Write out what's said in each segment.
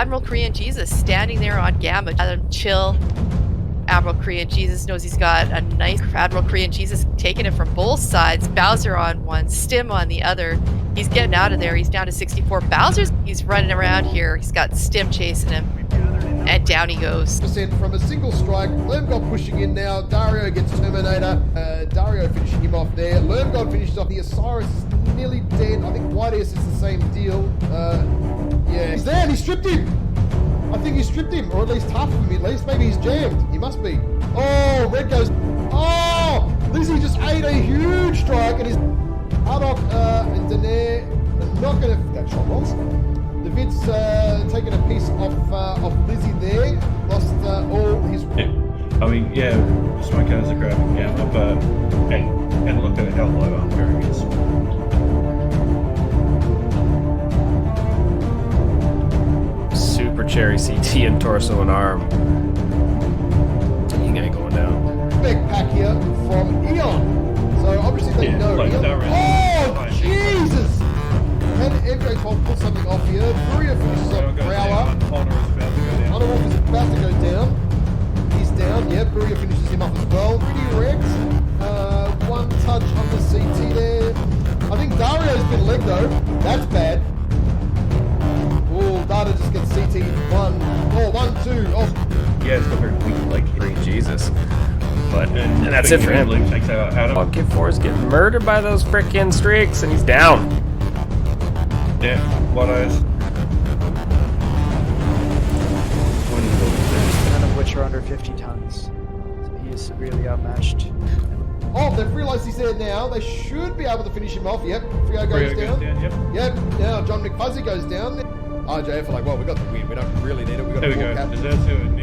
Admiral Korean Jesus standing there on Gamma. Let him chill. Admiral Korean Jesus knows he's got a nice Admiral Korean Jesus taking it from both sides. Bowser on one, Stim on the other. He's getting out of there. He's down to 64. He's running around here. He's got Stim chasing him. And down he goes. % from a single strike. Lermgod pushing in now. Dario gets Terminator. Dario finishing him off there. Lermgod finishes off. The Osiris is nearly dead. I think Whiteass is the same deal. Yeah. He's there and he stripped him. I think he stripped him, or at least half of him at least. Maybe he's jammed. He must be. Oh, Red goes. Oh! Lizzie just ate a huge strike and his Haddock and Daenerys are not going to... That shot was. The Vid's taking a piece of Lizzie there. Lost all his... Yeah. I mean, yeah, just my cars are grabbing Gamma, but... And look at how low Unbearing is. Super Cherry CT and torso and arm. He ain't going down. Big pack here from Eon. So obviously they know like Eon. that, Oh, Jesus! And MJ12 put something off here. Furia finishes off Prowler. Honorable is about to go down. He's down. Yeah, Furia finishes him off as well. Pretty Rex. One touch on the CT there. I think Dario's been legged though. That's bad. Oh, Data just gets CT one. Oh, 1, 2. Oh. Yeah, it's got very weak leg. Free Jesus. But and that's it for him. Takes out Adam. Kid 4 is getting murdered by those frickin' streaks, and he's down. Yeah, what eyes? None of which are under 50 tons. So he is severely outmatched. Oh, they've realised he's there now. They should be able to finish him off. Yep, Frio goes down. Yep, now John McFuzzy goes down. RJF are like, well, we got the win. We don't really need it. We got there we go.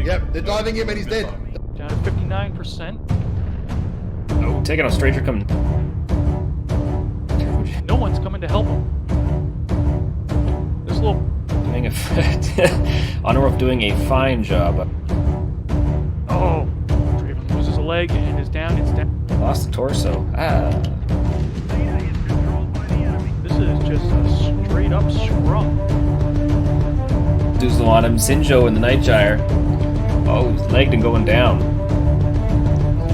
Yep, they're diving him and he's dead. Down to 59%. Oh, taking a stranger coming. No one's coming to help him. This little... Doing Honorwolf doing a fine job. Oh! Draven loses a leg and is down. It's down. Lost the torso. Ah. This is just a straight up scrum. Doozle on him. Sinjo in the Nightgyre. Oh, he's legged and going down.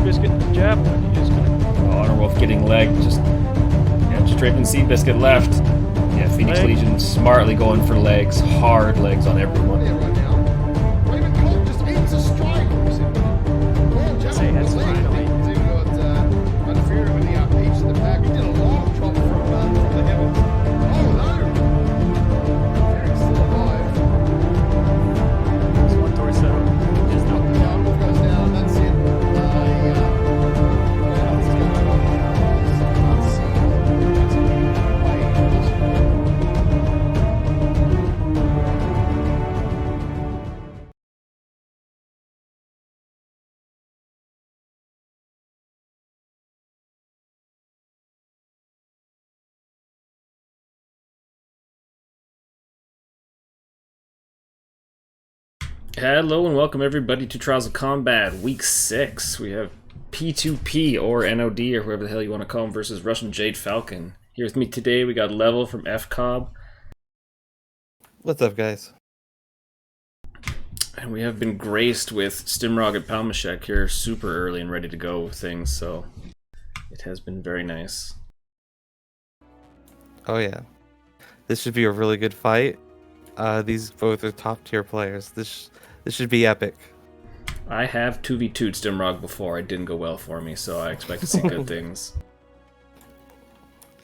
Biscuit and the javelin is gonna... Oh, Honorwolf getting legged. Just Draven Seabiscuit left. Yeah, Phoenix Leg. Legion smartly going for legs. Hard legs on everyone. There right now. Raven Colt just eats a strike. Say that's finally. Unfair with the peeps in the back. We did a long chop from the heavens. Oh no! Eric's still alive. There's one torso. There's no. The Outlaw goes down. That's it. Hello and welcome everybody to Trials of Combat Week 6. We have P2P or NOD or whoever the hell you want to call him versus Russian Jade Falcon. Here with me today we got Level from FCOB. What's up, guys? And we have been graced with Stimrog and Palmashek here super early and ready to go with things, so it has been very nice. Oh yeah, this should be a really good fight. These both are top tier players. This should be epic. I have 2v2'd Stimrog before. It didn't go well for me, so I expect to see good things.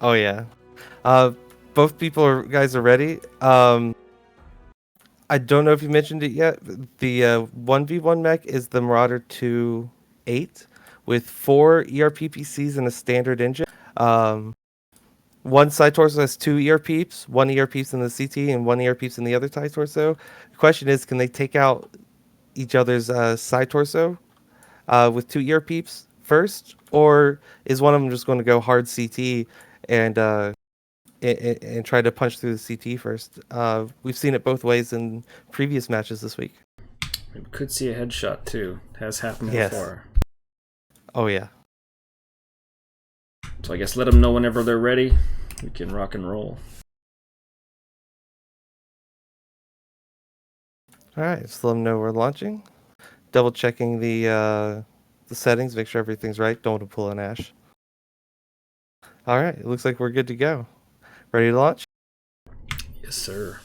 Oh yeah, both guys are ready. I don't know if you mentioned it yet. The 1v1 mech is the Marauder 2.8 with 4 ERP PCs and a standard engine. One side torso has 2 ERPs, 1 ERPs in the CT and 1 ERPs in the other side torso. The question is, can they take out each other's side torso with 2 ERPs first, or is one of them just going to go hard CT and try to punch through the CT first? We've seen it both ways in previous matches this week. We could see a headshot too. It has happened before. Oh yeah. So I guess let them know whenever they're ready. We can rock and roll. All right, just let them know we're launching. Double checking the settings, make sure everything's right. Don't want to pull an Ash. All right, it looks like we're good to go. Ready to launch? Yes, sir.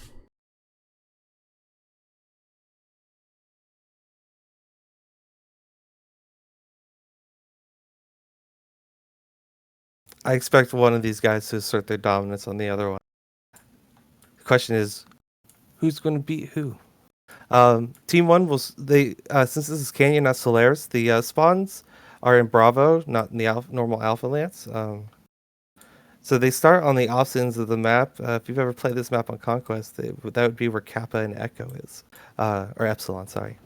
I expect one of these guys to assert their dominance on the other one. The question is, who's going to beat who? Team 1 will since this is Canyon, not Solaris, the spawns are in Bravo, not in the normal Alpha Lance. So they start on the opposite ends of the map. If you've ever played this map on Conquest, that would be where Kappa and Echo is, or Epsilon, sorry.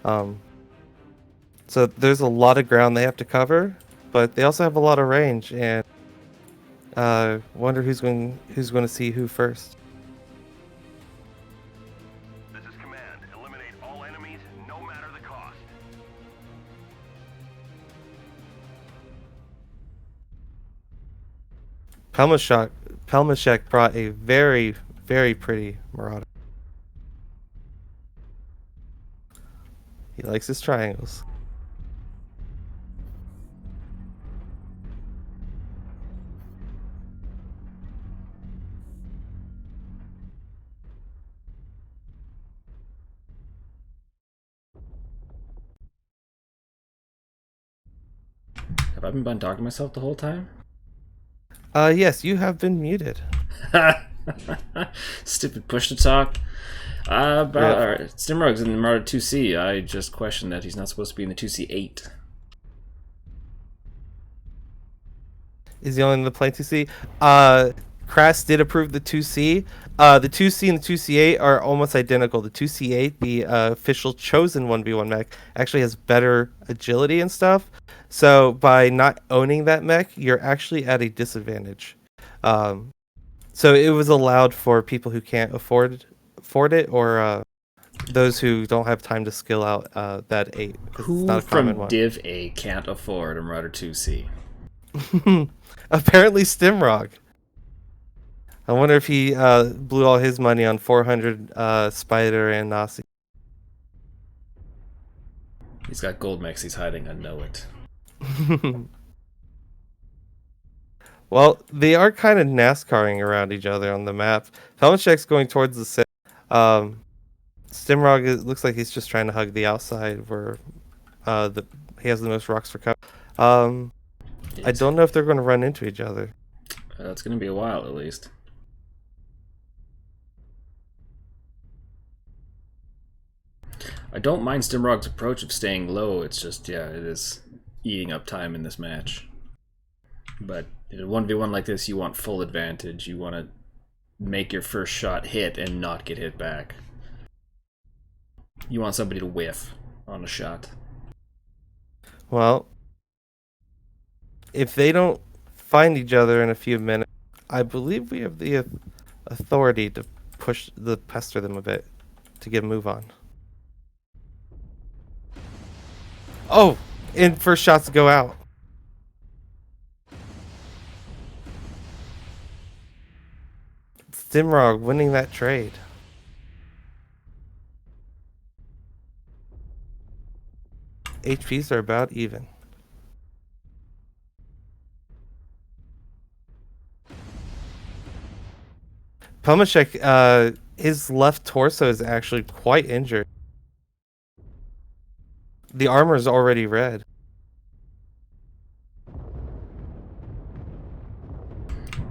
So there's a lot of ground they have to cover, but they also have a lot of range, and wonder who's going to see who first. This is command. Eliminate all enemies, no matter the cost. Pelmashek brought a very, very pretty Marauder. He likes his triangles. Have I been talking to myself the whole time? Yes, you have been muted. Stupid push to talk. Alright, Stimrog's in the Marauder 2C. I just questioned that he's not supposed to be in the 2C8. Is he only in the plane 2C? Crass did approve the 2C. The 2C and the 2C8 are almost identical. The 2C8, the official chosen 1v1 mech, actually has better agility and stuff. So by not owning that mech, you're actually at a disadvantage. So it was allowed for people who can't afford it, or those who don't have time to skill out that 8. Who not a common from one. Div A can't afford a Marauder 2C? Apparently Stimrog. I wonder if he blew all his money on 400 Spider and Nasi. He's got gold mechs he's hiding, I know it. Well, they are kind of NASCARing around each other on the map. Pelmashek's going towards the center. Stimrog looks like he's just trying to hug the outside where he has the most rocks for cover. I don't know if they're going to run into each other. It's going to be a while at least. I don't mind Stimrog's approach of staying low, it's just, yeah, it is eating up time in this match. But in a 1v1 like this, you want full advantage. You want to make your first shot hit and not get hit back. You want somebody to whiff on a shot. Well, if they don't find each other in a few minutes, I believe we have the authority to pester them a bit to get a move on. Oh, and first shots go out. Stimrog winning that trade. HPs are about even. Pelmashek, his left torso is actually quite injured. The armor is already red.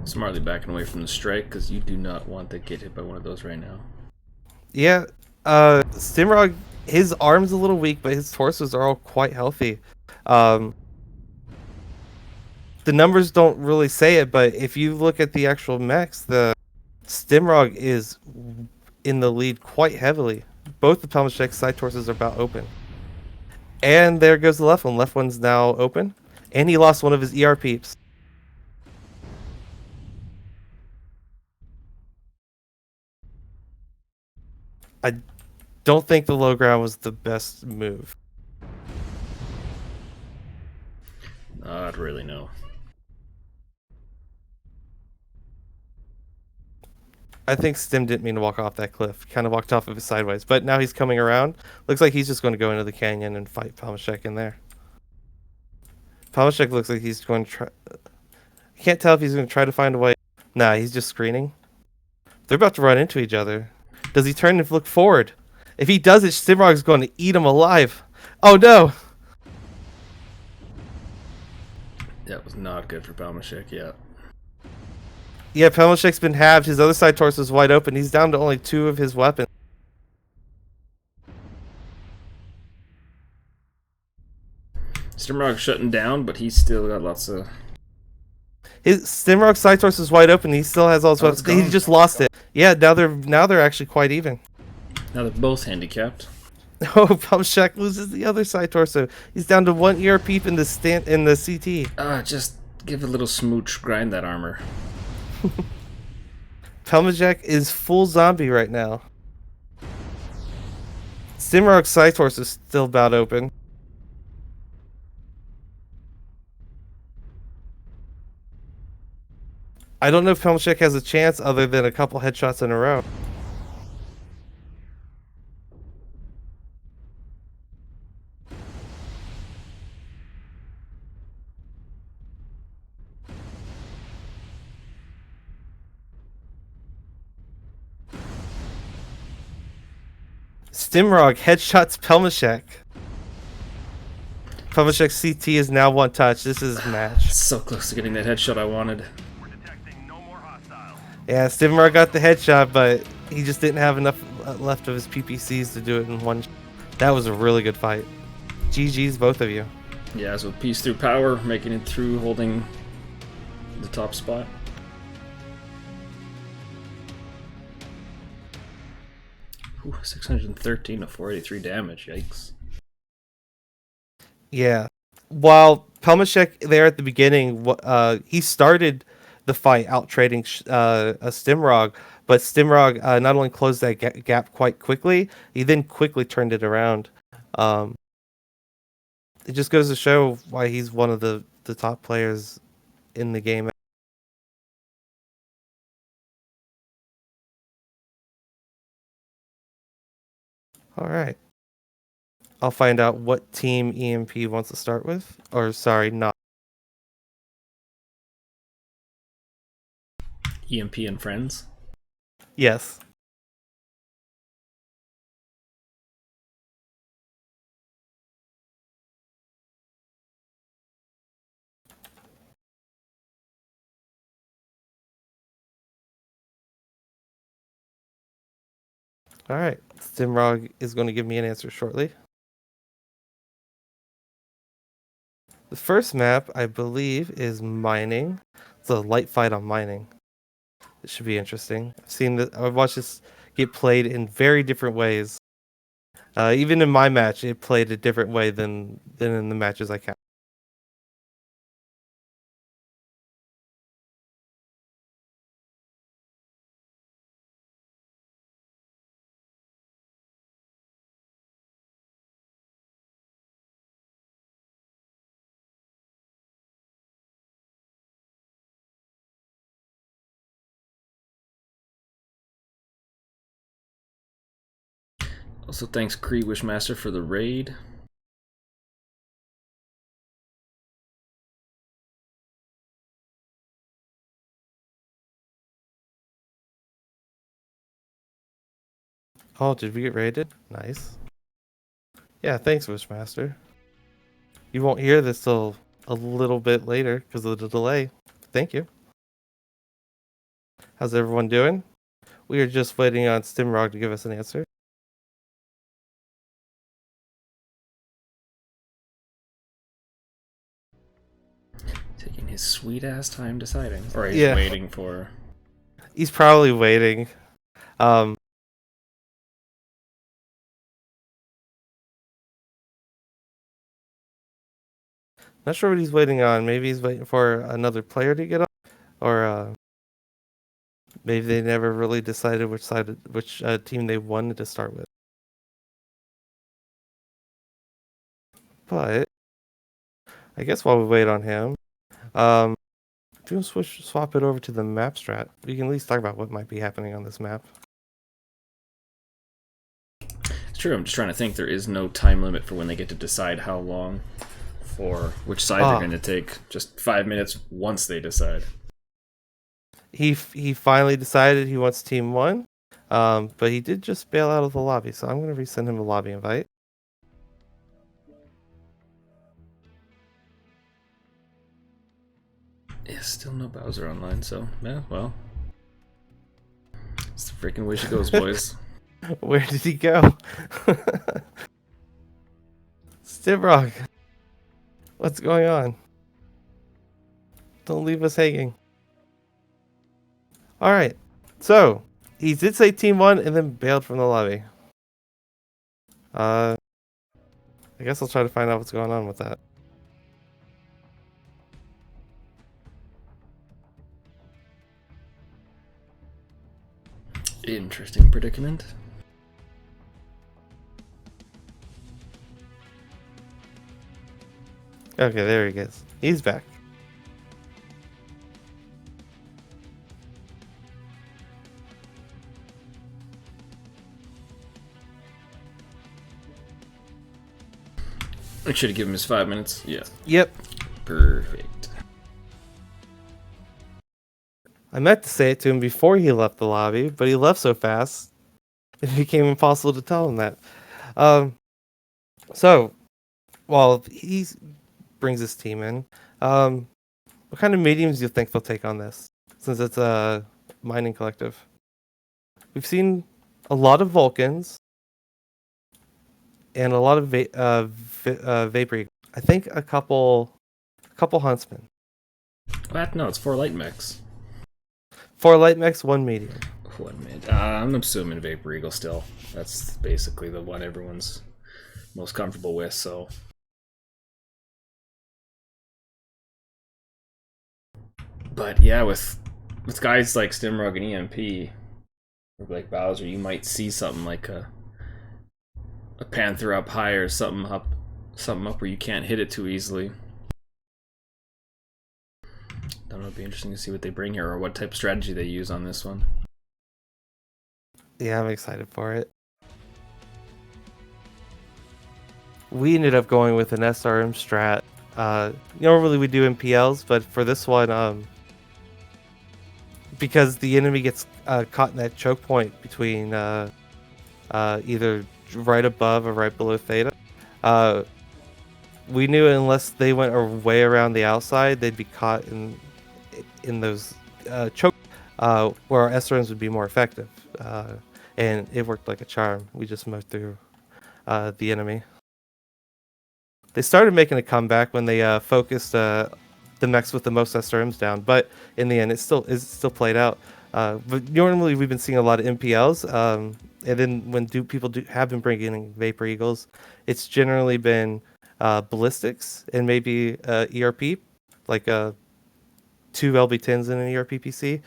Smartly backing away from the strike because you do not want to get hit by one of those right now. Yeah, Stimrog, his arm's a little weak, but his torsos are all quite healthy. The numbers don't really say it, but if you look at the actual mechs, the Stimrog is in the lead quite heavily. Both the Pelmashek side torsos are about open. And there goes the left one. Left one's now open. And he lost one of his ER peeps. I don't think the low ground was the best move. Not really, no. I think Stim didn't mean to walk off that cliff. Kind of walked off of it sideways. But now he's coming around. Looks like he's just going to go into the canyon and fight Palmashek in there. Palmashek looks like he's going to try... I can't tell if he's going to try to find a way. Nah, he's just screening. They're about to run into each other. Does he turn and look forward? If he does it, Stimrog's going to eat him alive. Oh no! That was not good for Palmashek, yeah. Yeah, Palmashek's been halved. His other side torso is wide open. He's down to only 2 of his weapons. Stimrog's shutting down, but he's still got lots of... His Stimrog's side torso is wide open. He still has all his weapons. He just lost it. Yeah, now they're actually quite even. Now they're both handicapped. Oh, Palmashek loses the other side torso. He's down to 1 ERP in the CT. Just give a little smooch, grind that armor. Palmashek is full zombie right now. Stimrog's side torso is still about open. I don't know if Palmashek has a chance other than a couple headshots in a row. Stimrog headshots Palmashek. Palmashek's CT is now 1 touch. This is match. So close to getting that headshot I wanted. We're detecting no more hostiles. Yeah, Stimrog got the headshot, but he just didn't have enough left of his PPCs to do it in one. That was a really good fight. GG's, both of you. Yeah, so piece through power, making it through, holding the top spot. Ooh, 613 to 483 damage, yikes. Yeah. While Palmashek there at the beginning, he started the fight out trading a Stimrog, but Stimrog not only closed that gap quite quickly, he then quickly turned it around. It just goes to show why he's one of the top players in the game. All right. I'll find out what team EMP wants to start with. Or, sorry, not. EMP and friends. Yes. All right. Stimrog is going to give me an answer shortly. The first map, I believe, is mining. It's a light fight on mining. It should be interesting. I've watched this get played in very different ways. Even in my match, it played a different way than in the matches I count. Also, thanks Kree Wishmaster for the raid. Oh, did we get raided? Nice. Yeah, thanks, Wishmaster. You won't hear this till a little bit later because of the delay. Thank you. How's everyone doing? We are just waiting on Stimrog to give us an answer. Taking his sweet ass time deciding. Or he's Yeah. waiting for... He's probably waiting. Not sure what he's waiting on. Maybe he's waiting for another player to get on, or maybe they never really decided which team they wanted to start with. But I guess while we wait on him, If you swap it over to the map strat, we can at least talk about what might be happening on this map. It's true. I'm just trying to think. There is no time limit for when they get to decide how long for which side they're going to take. Just 5 minutes once they decide. He finally decided he wants Team 1, but he did just bail out of the lobby, so I'm going to resend him a lobby invite. Yeah, still no Bowser online, so yeah, well. It's the freaking way she goes, boys. Where did he go? Stibrock, what's going on? Don't leave us hanging. Alright, so he did say Team 1 and then bailed from the lobby. I guess I'll try to find out what's going on with that. Interesting predicament. Okay, there he is. He's back. I should have given him his 5 minutes. Yeah. Yep. Perfect. I meant to say it to him before he left the lobby, but he left so fast, it became impossible to tell him that. So, while he brings his team in, what kind of mediums do you think they'll take on this, since it's a mining collective? We've seen a lot of Vulcans and a lot of Vapor. I think a couple Huntsmen. What? No, it's 4 light mechs. 4 light mechs, 1 medium. 1 mid. I'm assuming Vapor Eagle still. That's basically the one everyone's most comfortable with, so. But yeah, with guys like Stimrog and EMP, or like Bowser, you might see something like a Panther up high or something up where you can't hit it too easily. Don't know, it'd be interesting to see what they bring here or what type of strategy they use on this one. Yeah, I'm excited for it. We ended up going with an SRM strat. Normally we do MPLs, but for this one, because the enemy gets caught in that choke point between either right above or right below Theta, we knew unless they went way around the outside, they'd be caught in those choke where our SRMs would be more effective. And it worked like a charm. We just mowed through the enemy. They started making a comeback when they focused the mechs with the most SRMs down, but in the end, it still played out. But normally, we've been seeing a lot of MPLs, and then when people have been bringing in Vapor Eagles, it's generally been ballistics and maybe ERP, like 2 LB10s in an ERP PC.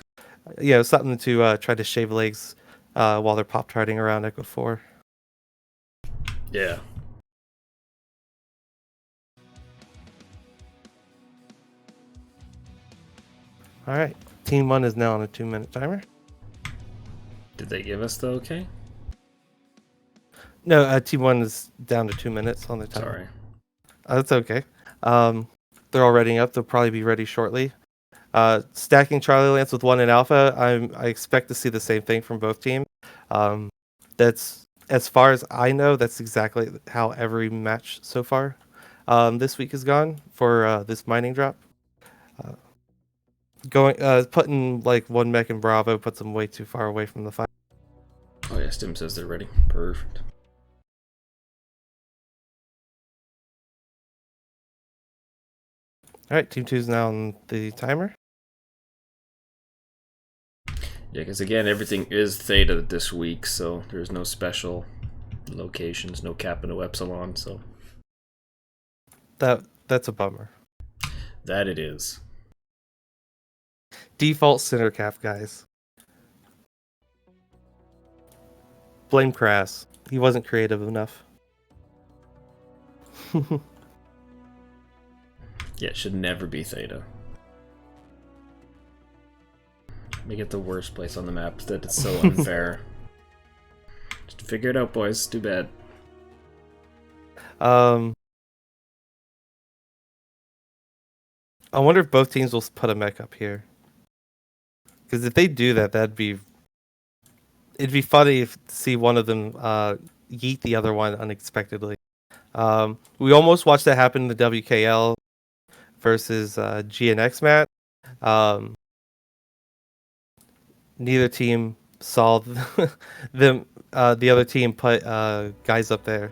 Something to try to shave legs while they're pop-tarting around Echo 4. Yeah. All right, Team 1 is now on a 2-minute timer. Did they give us the okay? No, Team 1 is down to 2 minutes on the timer. Sorry. That's okay. They're all readying up. They'll probably be ready shortly. Stacking Charlie Lance with 1 in Alpha. I expect to see the same thing from both teams. That's, as far as I know, that's exactly how every match so far this week has gone for this mining drop. Putting like 1 mech in Bravo puts them way too far away from the fight. Oh yeah, Stim says they're ready. Perfect. All right, Team 2 is now on the timer. Yeah, because again, everything is Theta this week, so there's no special locations, no Kappa, no Epsilon, so. That's a bummer. That it is. Default center cap, guys. Blame Crass. He wasn't creative enough. Yeah, it should never be Theta. Make it the worst place on the map that it's so unfair. Just figure it out, boys. Too bad. I wonder if both teams will put a mech up here. Because if they do that, it'd be funny to see one of them yeet the other one unexpectedly. We almost watched that happen in the WKL versus GNX match. Neither team saw them. The other team put guys up there.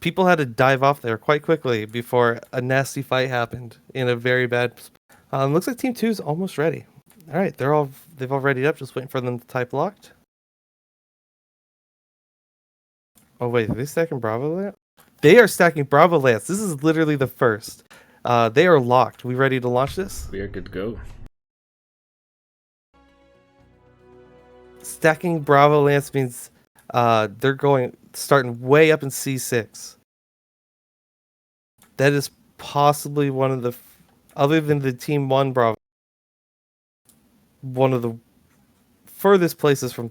People had to dive off there quite quickly before a nasty fight happened in a very bad. Looks like Team 2 is almost ready. All right, they've all readied up, just waiting for them to type locked. Oh wait, are they stacking Bravo Lance? They are stacking Bravo Lance. This is literally the first. They are locked. We ready to launch this? We are good to go. Stacking Bravo Lance means they're starting way up in C6. That is possibly one of the, other than the Team 1 Bravo, one of the furthest places from.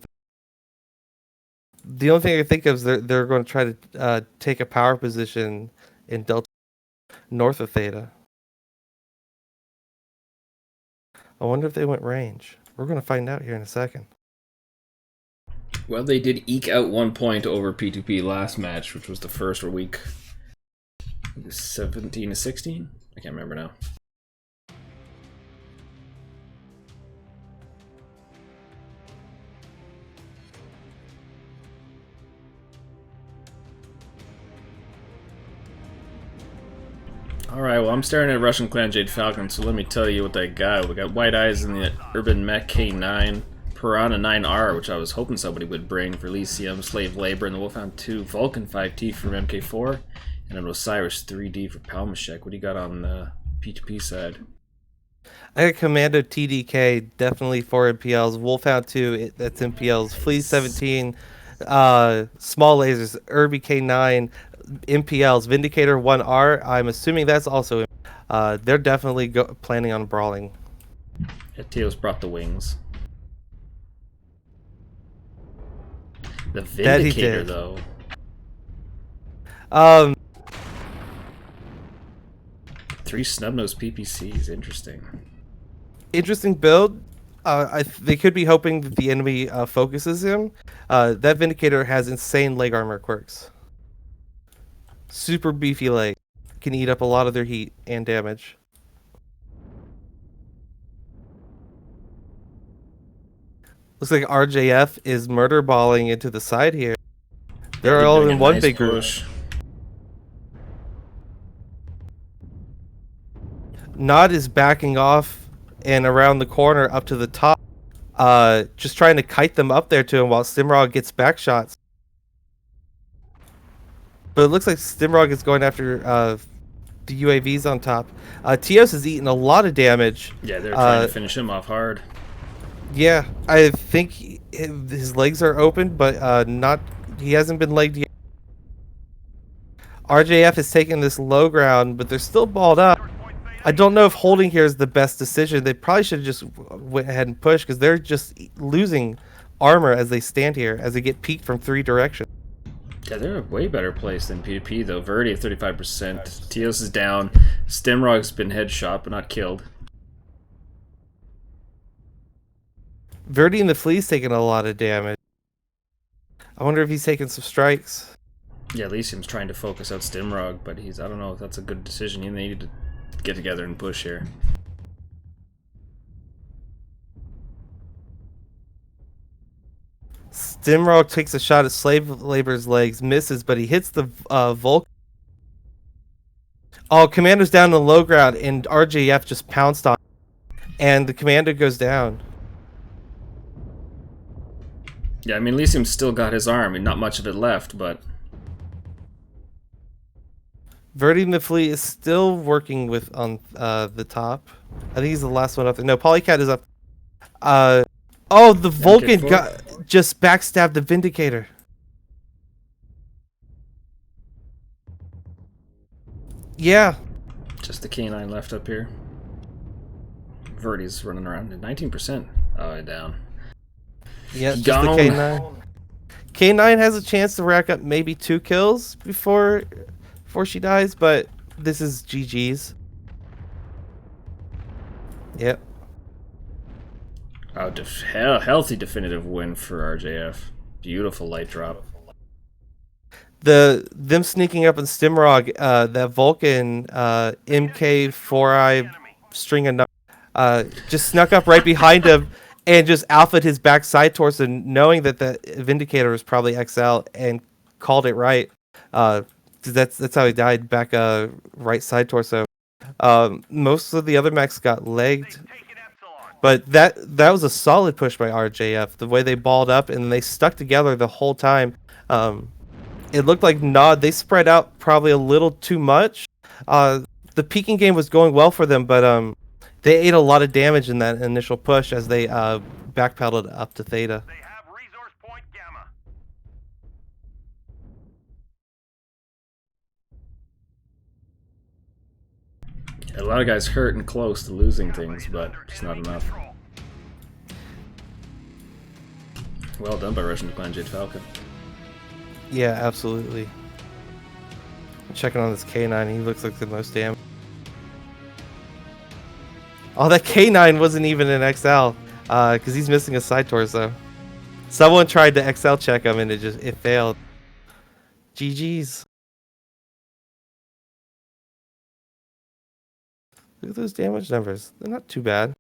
The only thing I can think of is they're going to try to take a power position in Delta north of Theta. I wonder if they went range. We're going to find out here in a second. Well, they did eke out 1 point over P2P last match, which was the first week. 17 to 16? I can't remember now. Alright, well, I'm staring at Russian Clan Jade Falcon, so let me tell you what they got. We got White Eyes in the Urban Mech K9, Piranha 9R, which I was hoping somebody would bring for Elysium, Slave Labor, and the Wolfhound 2, Vulcan 5T for MK4, and an Osiris 3D for Palmashek. What do you got on the P2P side? I got Commando TDK, definitely 4 MPLs, Wolfhound 2, that's MPLs, Flea 17, small lasers, Urbi K9, MPLs, Vindicator 1R, I'm assuming that's also, they're definitely planning on brawling. Yeah, Teos brought the wings. The Vindicator, though. 3 snub-nosed PPCs, interesting. Interesting build. They could be hoping that the enemy focuses him. That Vindicator has insane leg armor quirks. Super beefy leg. Can eat up a lot of their heat and damage. Looks like RJF is murder balling into the side here. They're all in one big group. Nod is backing off and around the corner up to the top. Just trying to kite them up there to him while Stimrog gets back shots. But it looks like Stimrog is going after the UAVs on top. Teos is eating a lot of damage. Yeah, they're trying to finish him off hard. Yeah, I think his legs are open, but he hasn't been legged yet. RJF is taking this low ground, but they're still balled up. I don't know if holding here is the best decision. They probably should have just went ahead and pushed, because they're just losing armor as they stand here, as they get peeked from 3 directions. Yeah, they're in a way better place than P2P, though. Verdi at 35%. Teos is down. Stimrog's been headshot, but not killed. Verdi and the Flea's taking a lot of damage. I wonder if he's taking some strikes. Yeah, Elysium's trying to focus out Stimrog, but I don't know if that's a good decision. They need to get together and push here. Stimrog takes a shot at Slave Labor's legs, misses, but he hits the Vulcan. Oh, Commando's down in the low ground, and RJF just pounced on him, and the Commando goes down. Yeah, I mean, Elysium's still got his arm, and not much of it left, but... Verdi and the Flea is still working with on the top. I think he's the last one up there. No, Polycat is up. Oh, the Vulcan just backstabbed the Vindicator. Yeah. Just the K9 left up here. Verdi's running around at 19%. Oh, down. Yeah, just Gone. the K9. K9 has a chance to rack up maybe 2 kills before she dies, but this is GG's. Yep. Oh, healthy definitive win for RJF. Beautiful light drop. Them sneaking up in Stimrog, that Vulcan MK4i string of just snuck up right behind him and just alphaed his back side torso, knowing that the Vindicator was probably XL, and called it right. 'Cause that's how he died, back right side torso. Most of the other mechs got legged, but that was a solid push by RJF. The way they balled up and they stuck together the whole time. It looked like they spread out probably a little too much. The peeking game was going well for them, but they ate a lot of damage in that initial push as they backpedaled up to Theta. They have resource point Gamma. A lot of guys hurt and close to losing things, but just not enough. Well done by Russian Clan Jade Falcon. Yeah, absolutely. Checking on this K9, he looks like the most damage. Oh, that K9 wasn't even an XL, because he's missing a side torso. Someone tried to XL check him and it failed. GG's. Look at those damage numbers. They're not too bad.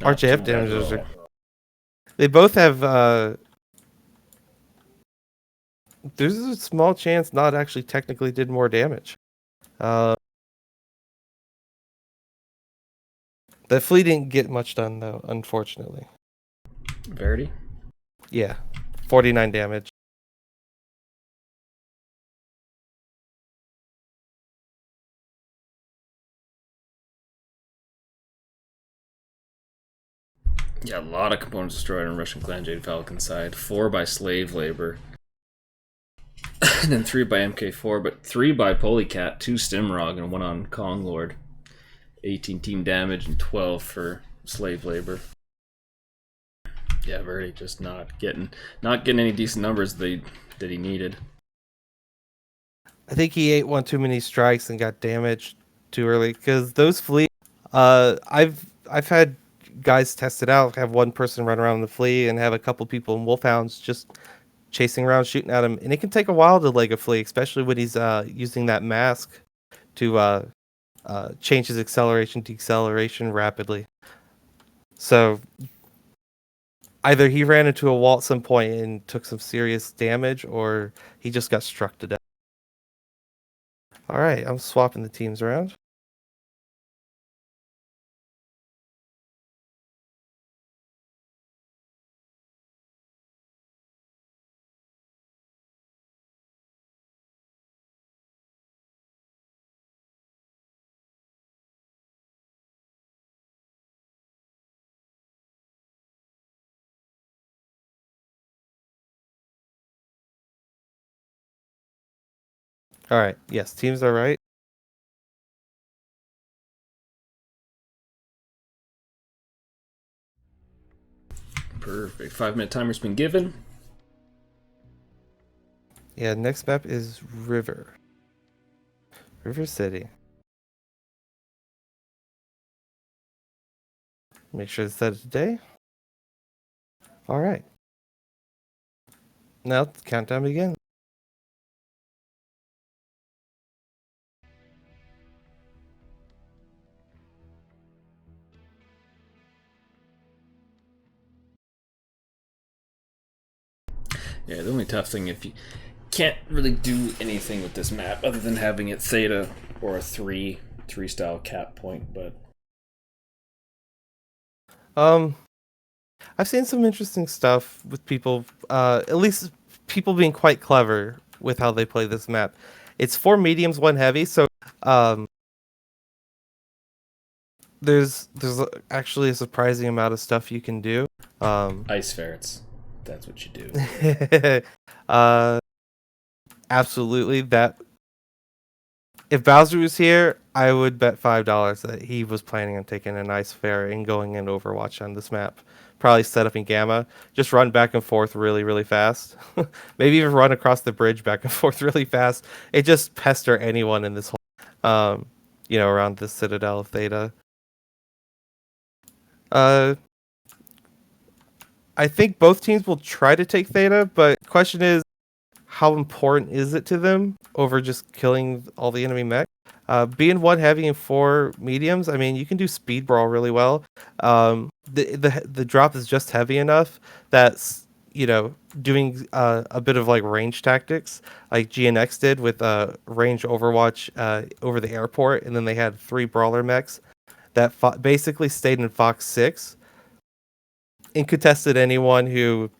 Not RJF too bad damages at are. all. They both have. There's a small chance Nod actually technically did more damage. The flea didn't get much done though, unfortunately. Verity? Yeah, 49 damage. Yeah, a lot of components destroyed on Russian Clan Jade Falcon side. 4 by slave labor. And then 3 by MK4, but 3 by Polycat, 2 Stimrog, and 1 on Kong Lord. 18 team damage and 12 for slave labor. Yeah, Verdi just not getting any decent numbers that he needed. I think he ate one too many strikes and got damaged too early, because those flea. I've had guys test it out, have one person run around the flea and have a couple people in wolfhounds just chasing around shooting at him, and it can take a while to leg a flea, especially when he's using that mask to change his acceleration deceleration rapidly. So either he ran into a wall at some point and took some serious damage, or he just got struck to death. All right, I'm swapping the teams around. All right, yes, teams are right. Perfect. 5-minute timer's been given. Yeah, next map is River City. Make sure to set it today. All right. Now the countdown begins. Yeah, the only tough thing, if you can't really do anything with this map other than having it theta or a 3 style cap point, but I've seen some interesting stuff with people, at least people being quite clever with how they play this map. It's 4 mediums, 1 heavy, so there's actually a surprising amount of stuff you can do. ice ferrets. That's what you do. Absolutely. That if Bowser was here, I would bet $5 that he was planning on taking a nice fair and going in Overwatch on this map. Probably set up in Gamma. Just run back and forth really, really fast. Maybe even run across the bridge back and forth really fast. It just pester anyone in this whole, around the Citadel of Theta. I think both teams will try to take Theta, but the question is, how important is it to them over just killing all the enemy mech? Being 1 heavy and 4 mediums, I mean, you can do speed brawl really well. The drop is just heavy enough that, doing a bit of like range tactics, like GNX did with range Overwatch over the airport, and then they had 3 brawler mechs that basically stayed in Fox 6 and contested anyone who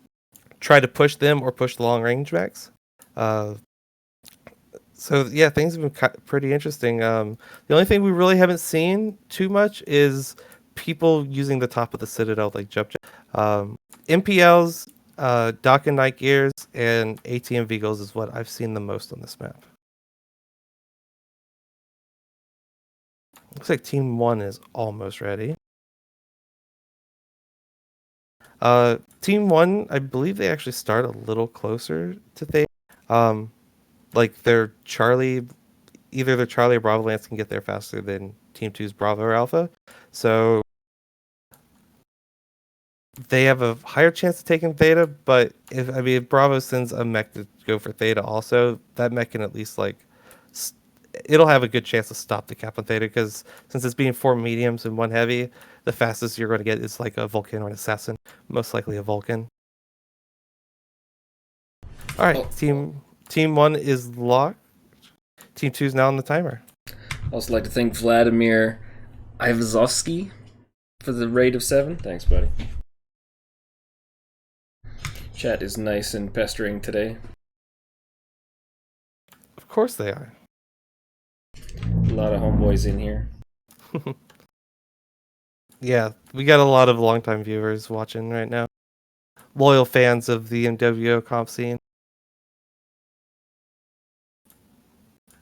tried to push them or push the long range mechs. So yeah, things have been pretty interesting. The only thing we really haven't seen too much is people using the top of the Citadel like jump. MPLs, Dock and Night Gears, and ATM Vehicles is what I've seen the most on this map. Looks like Team 1 is almost ready. Team 1, I believe they actually start a little closer to Theta. Like their Charlie, either their Charlie or Bravo Lance can get there faster than Team 2's Bravo or Alpha. So they have a higher chance of taking Theta, but if Bravo sends a mech to go for Theta also, that mech can at least it'll have a good chance to stop the cap on Theta, because since it's being 4 mediums and 1 heavy, the fastest you're going to get is like a Vulcan or an Assassin, most likely a Vulcan. All right, Team 1 is locked. Team 2 is now on the timer. I'd also like to thank Vladimir Ivazovsky for the raid of 7. Thanks, buddy. Chat is nice and pestering today. Of course they are. A lot of homeboys in here. Yeah, we got a lot of longtime viewers watching right now. Loyal fans of the MWO comp scene.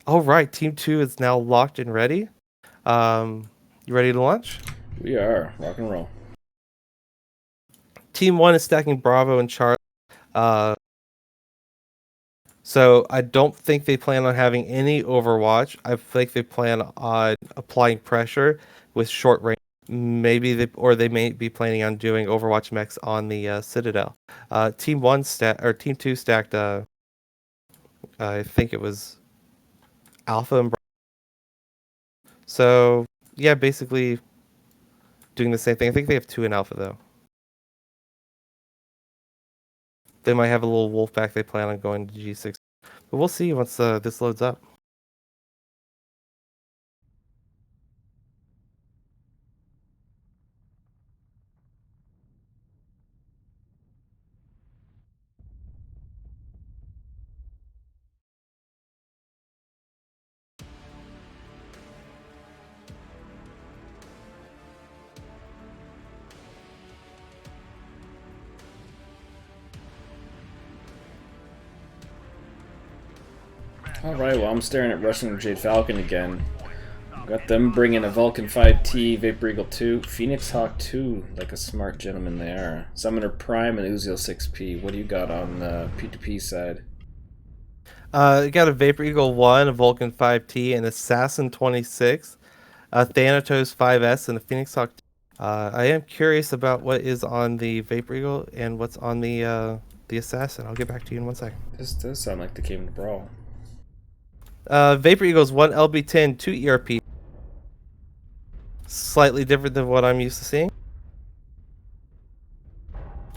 All right, Team 2 is now locked and ready. You ready to launch? We are. Rock and roll. Team 1 is stacking Bravo and Charlie. So I don't think they plan on having any Overwatch. I think they plan on applying pressure with short range. Maybe they may be planning on doing Overwatch mechs on the Citadel. Team 2 stacked. I think it was Alpha and Bravo. So yeah, basically doing the same thing. I think they have 2 in Alpha though. They might have a little wolf pack they plan on going to G6. But we'll see once this loads up. Alright, well, I'm staring at Russian Jade Falcon again. Got them bringing a Vulcan 5T, Vapor Eagle 2, Phoenix Hawk 2, like a smart gentleman they are. Summoner Prime and Uziel 6P. What do you got on the P2P side? You got a Vapor Eagle 1, a Vulcan 5T, an Assassin 26, a Thanatos 5S, and a Phoenix Hawk 2. I am curious about what is on the Vapor Eagle and what's on the Assassin. I'll get back to you in 1 second. This does sound like they came to brawl. Vapor Eagle's 1 LB10, 2 ERP. Slightly different than what I'm used to seeing.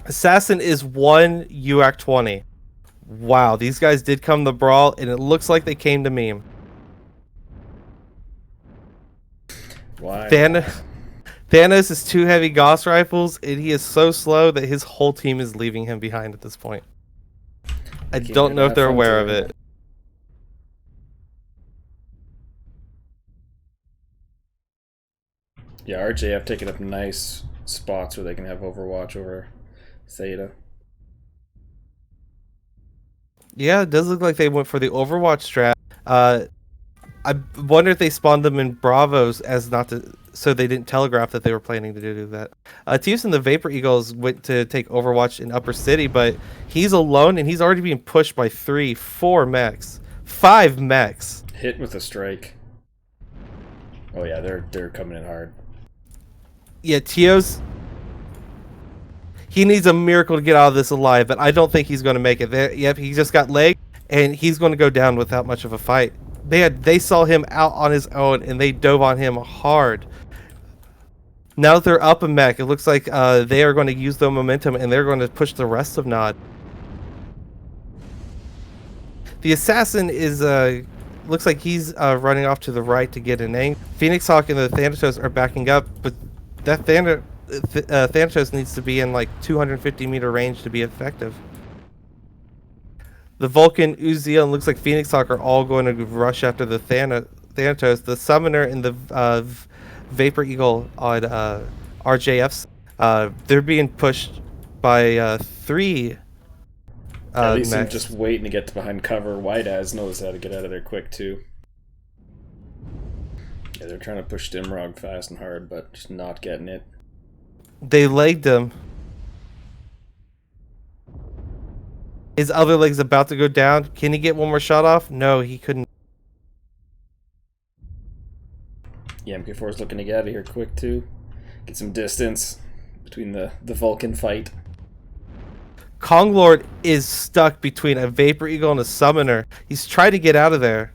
Assassin is 1 UAC 20. Wow, these guys did come to brawl, and it looks like they came to meme. Why? Thanos is 2 heavy Gauss rifles, and he is so slow that his whole team is leaving him behind at this point. I don't know if they're aware of it. Yeah, RJF taking up nice spots where they can have Overwatch over Theta. Yeah, it does look like they went for the Overwatch strat. I wonder if they spawned them in Bravos as not to, so they didn't telegraph that they were planning to do that. Teos and the Vapor Eagles went to take Overwatch in Upper City, but he's alone and he's already being pushed by 3, 4 mechs, 5 mechs. Hit with a strike. Oh yeah, they're coming in hard. Yeah, Teos. He needs a miracle to get out of this alive, but I don't think he's going to make it. Yep, he just got leg, and he's going to go down without much of a fight. They saw him out on his own, and they dove on him hard. Now that they're up a mech, it looks like they are going to use the momentum, and they're going to push the rest of Nod. The assassin is looks like he's running off to the right to get an angle. Phoenix Hawk and the Thanatos are backing up, but that Thanatos needs to be in like 250 meter range to be effective. The Vulcan, Uziel, and looks like Phoenix Hawk are all going to rush after the Thanatos. The Summoner and the Vapor Eagle on RJF's, they're being pushed by 3 At least I'm mechs. just waiting to get behind cover. White Eyes knows how to get out of there quick too. Yeah, they're trying to push Dimrog fast and hard, but just not getting it. They legged him. His other leg's about to go down. Can he get one more shot off? No, he couldn't. Yeah, MK4 is looking to get out of here quick too. Get some distance between the Vulcan fight. Konglord is stuck between a Vapor Eagle and a Summoner. He's trying to get out of there,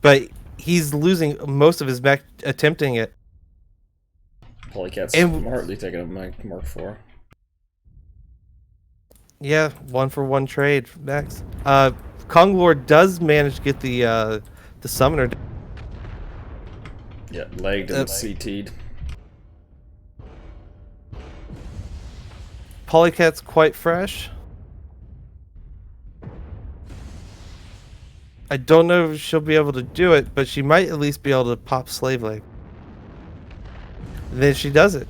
but he's losing most of his mech attempting it. Polycat's smartly taking a Mark 4. Yeah, 1-for-1 trade, Max. Konglord does manage to get the Summoner. Yeah, legged and CT'd. Polycat's quite fresh. I don't know if she'll be able to do it, but she might at least be able to pop Slave Leg. Then she does it.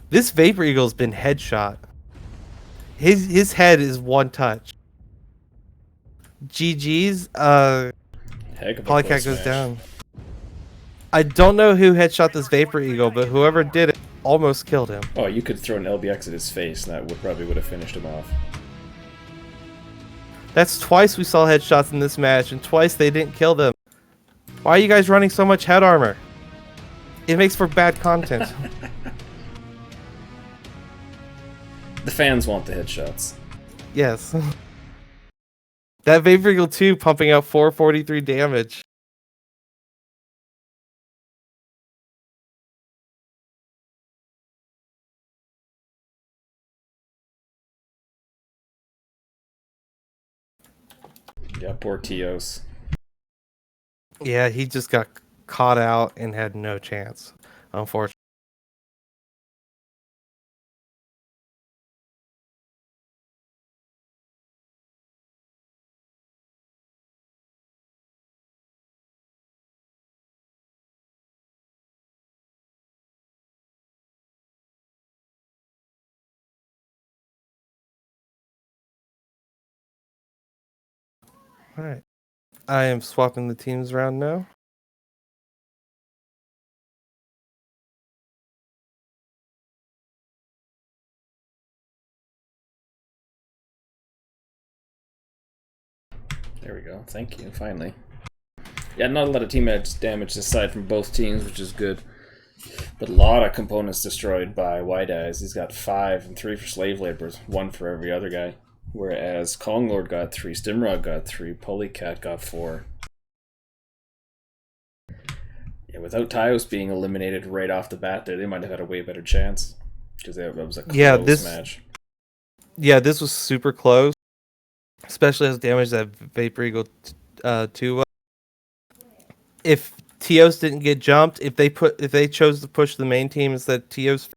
This Vapor Eagle's been headshot. His head is one touch. GG's. Heck of a Polycat close goes match. down. I don't know who headshot this Vapor Eagle, but whoever did it almost killed him. Oh, you could throw an LBX at his face, and that probably would have finished him off. That's twice we saw headshots in this match, and twice they didn't kill them. Why are you guys running so much head armor? It makes for bad content. The fans want the headshots. Yes. That Vapor Eagle 2 pumping out 443 damage. Yeah, poor Teos. Yeah, he just got caught out and had no chance, unfortunately. Alright. I am swapping the teams around now. There we go. Thank you. Finally. Yeah, not a lot of team damage aside from both teams, which is good. But a lot of components destroyed by White Eyes. He's got 5 and 3 for Slave Laborers, 1 for every other guy. Whereas Konglord got 3, Stimrog got 3, Polycat got 4. Yeah, without Tyos being eliminated right off the bat there, they might have had a way better chance. Because that was a close match. Yeah, this was super close. Especially as damage that Vapor Eagle 2 was. If Teos didn't get jumped, if they chose to push the main team instead of Teos,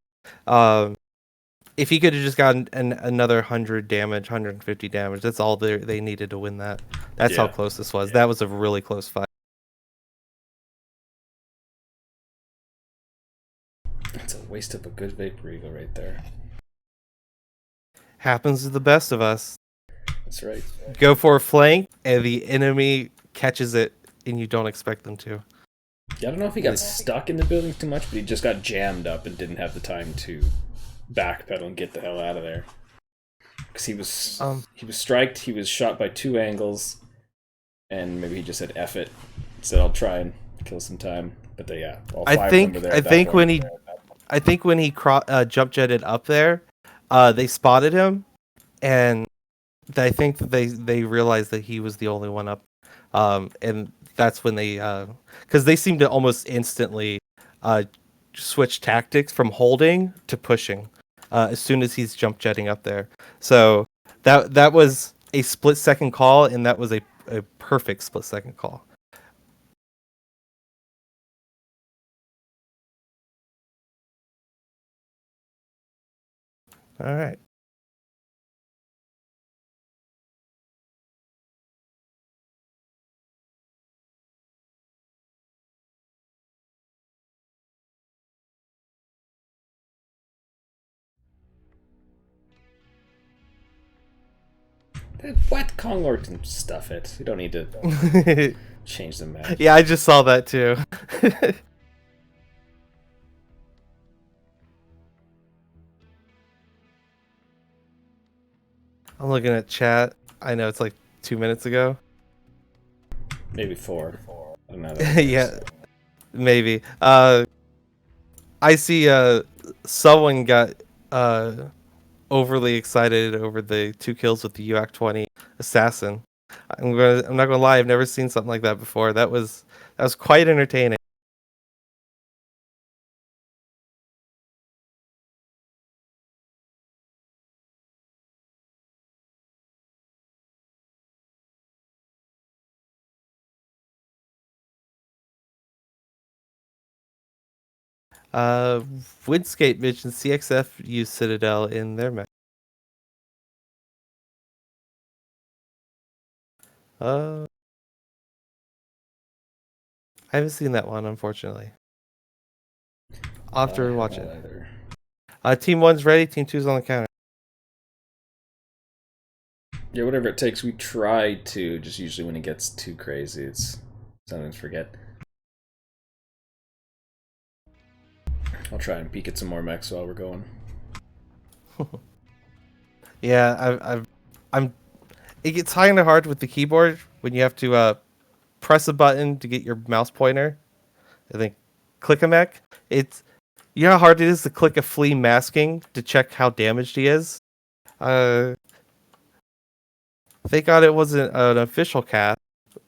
if he could have just gotten another 100 damage, 150 damage, that's all they needed to win that. That's how close this was. That was a really close fight. It's a waste of a good Vapor Eagle right there. Happens to the best of us. That's right. Go for a flank, and the enemy catches it, and you don't expect them to. Yeah, I don't know if he got stuck in the buildings too much, but he just got jammed up and didn't have the time to backpedal and get the hell out of there. Because he was striked, he was shot by 2 angles, and maybe he just said F it. Said I'll try and kill some time. But yeah, all 5 of them were there. I think when he jump jetted up there, they spotted him, and I think that they realized that he was the only one up, and that's when they because they seem to almost instantly switch tactics from holding to pushing as soon as he's jump jetting up there. So that was a split-second call, and that was a perfect split-second call. All right. What? Konglord can stuff it. You don't need to change the map. Yeah, I just saw that too. I'm looking at chat. I know it's like 2 minutes ago. Maybe 4. I don't know. Yeah, maybe. I see someone got overly excited over the 2 kills with the UAC 20 assassin. I'm not gonna lie, I've never seen something like that before. That was quite entertaining. Windscape mentioned CXF used Citadel in their mech. I haven't seen that one, unfortunately. I'll have to rewatch it. Team 1's ready, Team 2's on the counter. Yeah, whatever it takes. We try to, just usually when it gets too crazy, it's sometimes forget. I'll try and peek at some more mechs while we're going. Yeah, it gets kind of hard with the keyboard when you have to press a button to get your mouse pointer. I think click a mech. You know how hard it is to click a flea masking to check how damaged he is. Thank God it wasn't an official cast,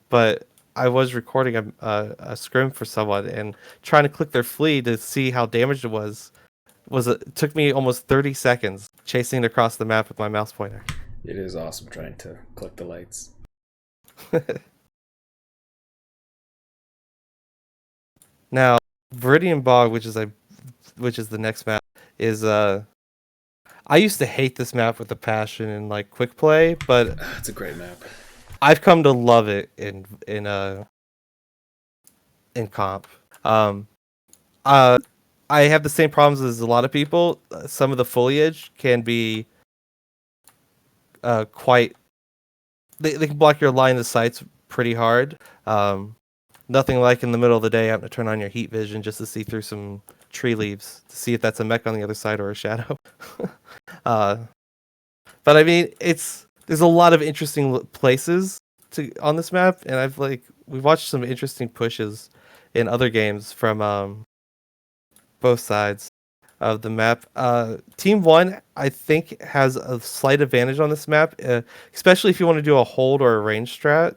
but I was recording a scrim for someone and trying to click their flea to see how damaged it was. It took me almost 30 seconds chasing it across the map with my mouse pointer. It is awesome trying to click the lights. Now, Viridian Bog, which is the next map, is I used to hate this map with a passion in like quick play, but It's a great map. I've come to love it in comp. I have the same problems as a lot of people. Some of the foliage can be quite. They can block your line of sights pretty hard. Nothing like in the middle of the day having to turn on your heat vision just to see through some tree leaves to see if that's a mech on the other side or a shadow. But I mean, there's a lot of interesting places on this map, and we've watched some interesting pushes in other games from both sides of the map. Team 1, I think, has a slight advantage on this map, especially if you want to do a hold or a range strat.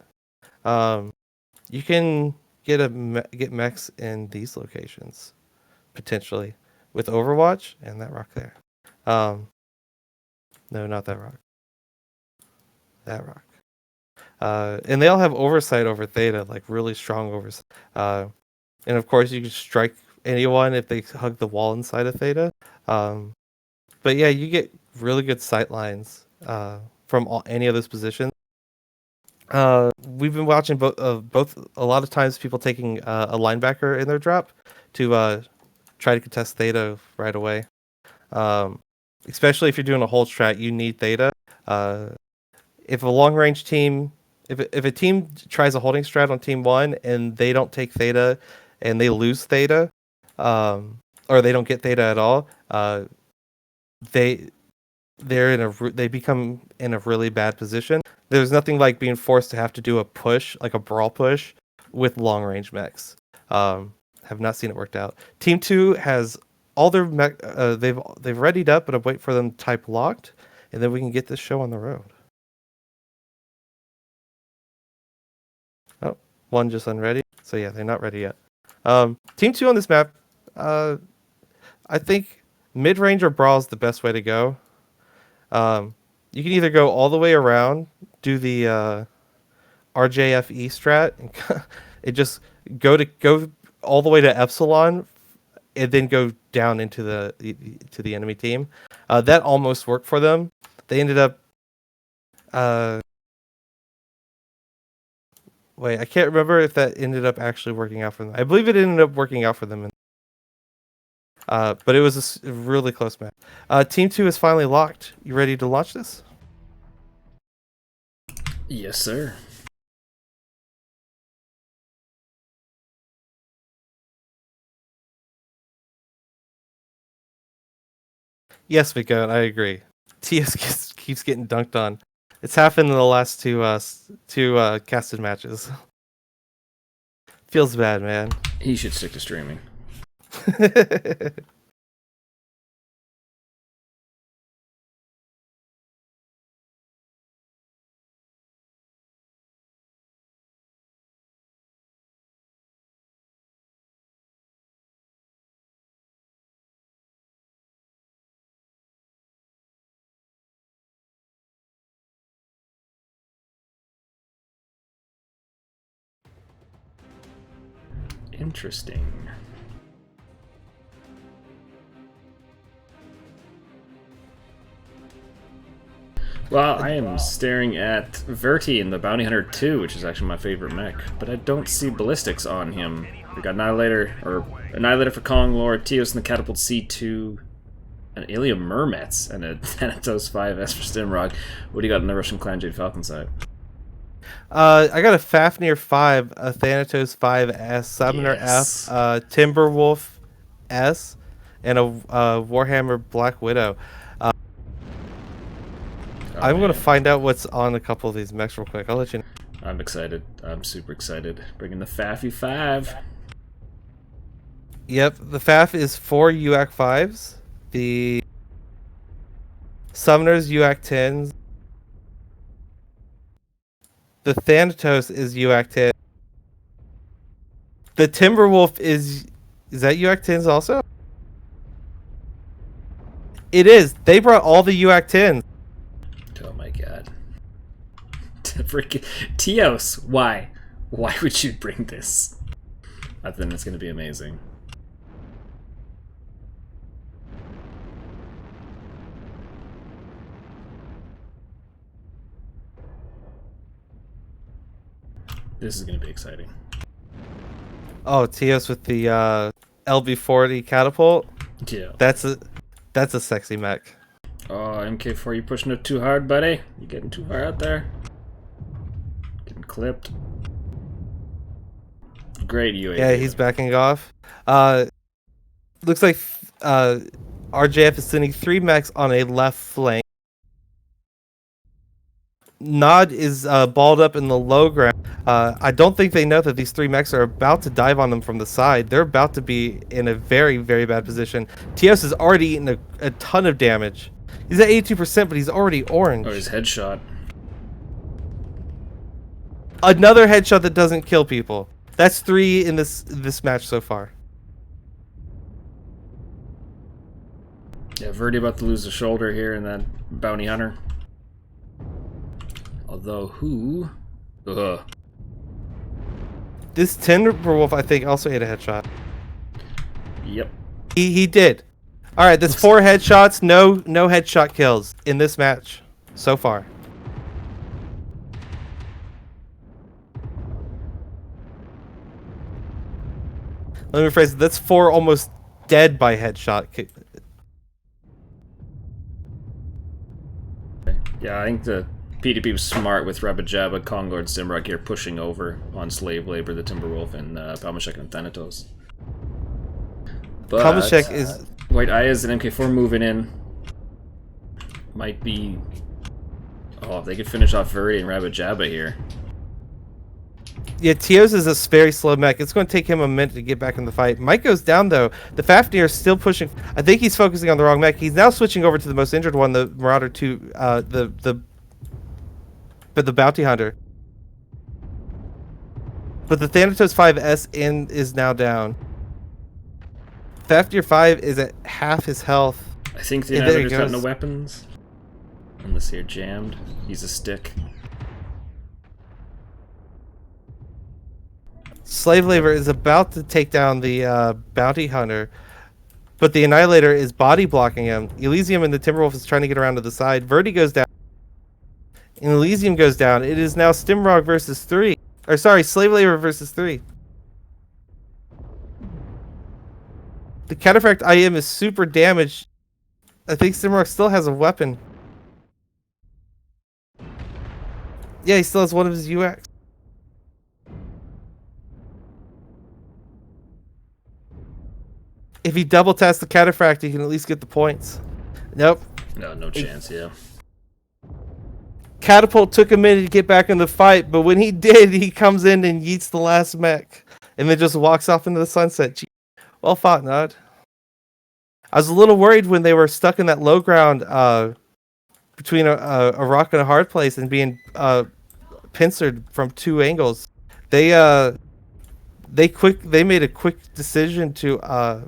You can get mechs in these locations potentially with Overwatch and that rock there. No, not that rock. That rock. And they all have oversight over Theta, like really strong oversight. And of course, you can strike anyone if they hug the wall inside of Theta. But yeah, you get really good sight lines from any of those positions. We've been watching both a lot of times people taking a linebacker in their drop to try to contest Theta right away. especially if you're doing a hold strat, you need theta. If a long range team, if a team tries a holding strat on team 1 and they don't take theta and they lose theta, or they don't get theta at all, they become in a really bad position. There's nothing like being forced to have to do a push, like a brawl push, with long range mechs. Have not seen it worked out. Team 2 has all their mech. They've readied up, but I'm waiting for them to type locked, and then we can get this show on the road. Oh, one just unready. So yeah, they're not ready yet. Team 2 on this map, I think mid-range or brawl is the best way to go. You can either go all the way around, do the RJF E strat, and it just go all the way to Epsilon, and then go down into the enemy team. That almost worked for them. They ended up. Wait, I can't remember if that ended up actually working out for them. I believe it ended up working out for them. But it was a really close match. Team 2 is finally locked. You ready to launch this? Yes, sir. Yes, Miko, I agree. TS keeps getting dunked on. It's happened in the last two casted matches. Feels bad, man. He should stick to streaming. Interesting. Well, I am staring at Verti in the Bounty Hunter 2, which is actually my favorite mech, but I don't see ballistics on him. We got Annihilator for Kong Lore, Teos in the Catapult C2, an Ilium Mermets, and a Thanatos 5S for Stimrog. What do you got in the Russian Clan Jade Falcon side? I got a Fafnir 5, a Thanatos 5S, Summoner Yes. F, Timberwolf S, and a Warhammer Black Widow. I'm going to find out what's on a couple of these mechs real quick. I'll let you know. I'm excited. I'm super excited. Bringing the Faffy 5. Yep, the Faf is 4 UAC 5s. The Summoners UAC 10s. The Thanatos is UAC 10. The Timberwolf is that UAC 10s also? It is. They brought all the UAC 10s. Oh my god. Freaking Teos, why? Why would you bring this? I think it's gonna be amazing. This is gonna be exciting. Oh, Teos with the LB40 catapult. Yeah. That's a sexy mech. Oh, MK4, you pushing it too hard, buddy? You getting too far out there? Getting clipped. Great UAV. Yeah, he's backing off. Looks like RJF is sending 3 mechs on a left flank. Nod is balled up in the low ground. I don't think they know that these 3 mechs are about to dive on them from the side. They're about to be in a very, very bad position. TS is already eating a ton of damage. He's at 82%, but he's already orange. Oh, his headshot. Another headshot that doesn't kill people. That's 3 in this match so far. Yeah, Verdi about to lose a shoulder here in that Bounty Hunter. Although, who? Ugh. This Timberwolf, I think, also hit a headshot. Yep. He did. All right, that's 4 headshots, no headshot kills in this match so far. Let me rephrase it. That's 4 almost dead by headshot. Yeah, I think the P2P was smart with Rabba Jabba, Kongor, and Simrock here pushing over on Slave Labor, the Timberwolf, and Palmashek and Thanatos. But Kalmashek is... White Ayaz and MK4 moving in. Might be... Oh, if they could finish off Viridian and Rabba Jabba here. Yeah, Teos is a very slow mech. It's going to take him a minute to get back in the fight. Mike goes down, though. The Fafnir is still pushing. I think he's focusing on the wrong mech. He's now switching over to the most injured one, the Marauder 2, the Bounty Hunter. But the Thanatos 5S is now down. Fafnir 5 is at half his health. I think the Yeah, there he Navigator's got no goes. weapons. Unless they're jammed. He's a stick. Slave Labor is about to take down the Bounty Hunter, but the Annihilator is body blocking him. Elysium and the Timberwolf is trying to get around to the side. Verdi goes down, and Elysium goes down. It is now Stimrog versus 3. Or sorry, Slave Labor versus 3. The Cataphract IM is super damaged. I think Stimrog still has a weapon. Yeah, he still has one of his UX. If he double taps the Cataphract, he can at least get the points. Nope. No chance, yeah. Catapult took a minute to get back in the fight, but when he did, he comes in and yeets the last mech, and then just walks off into the sunset. Gee, well fought, Nod. I was a little worried when they were stuck in that low ground between a rock and a hard place and being pincered from 2 angles. They made a quick decision to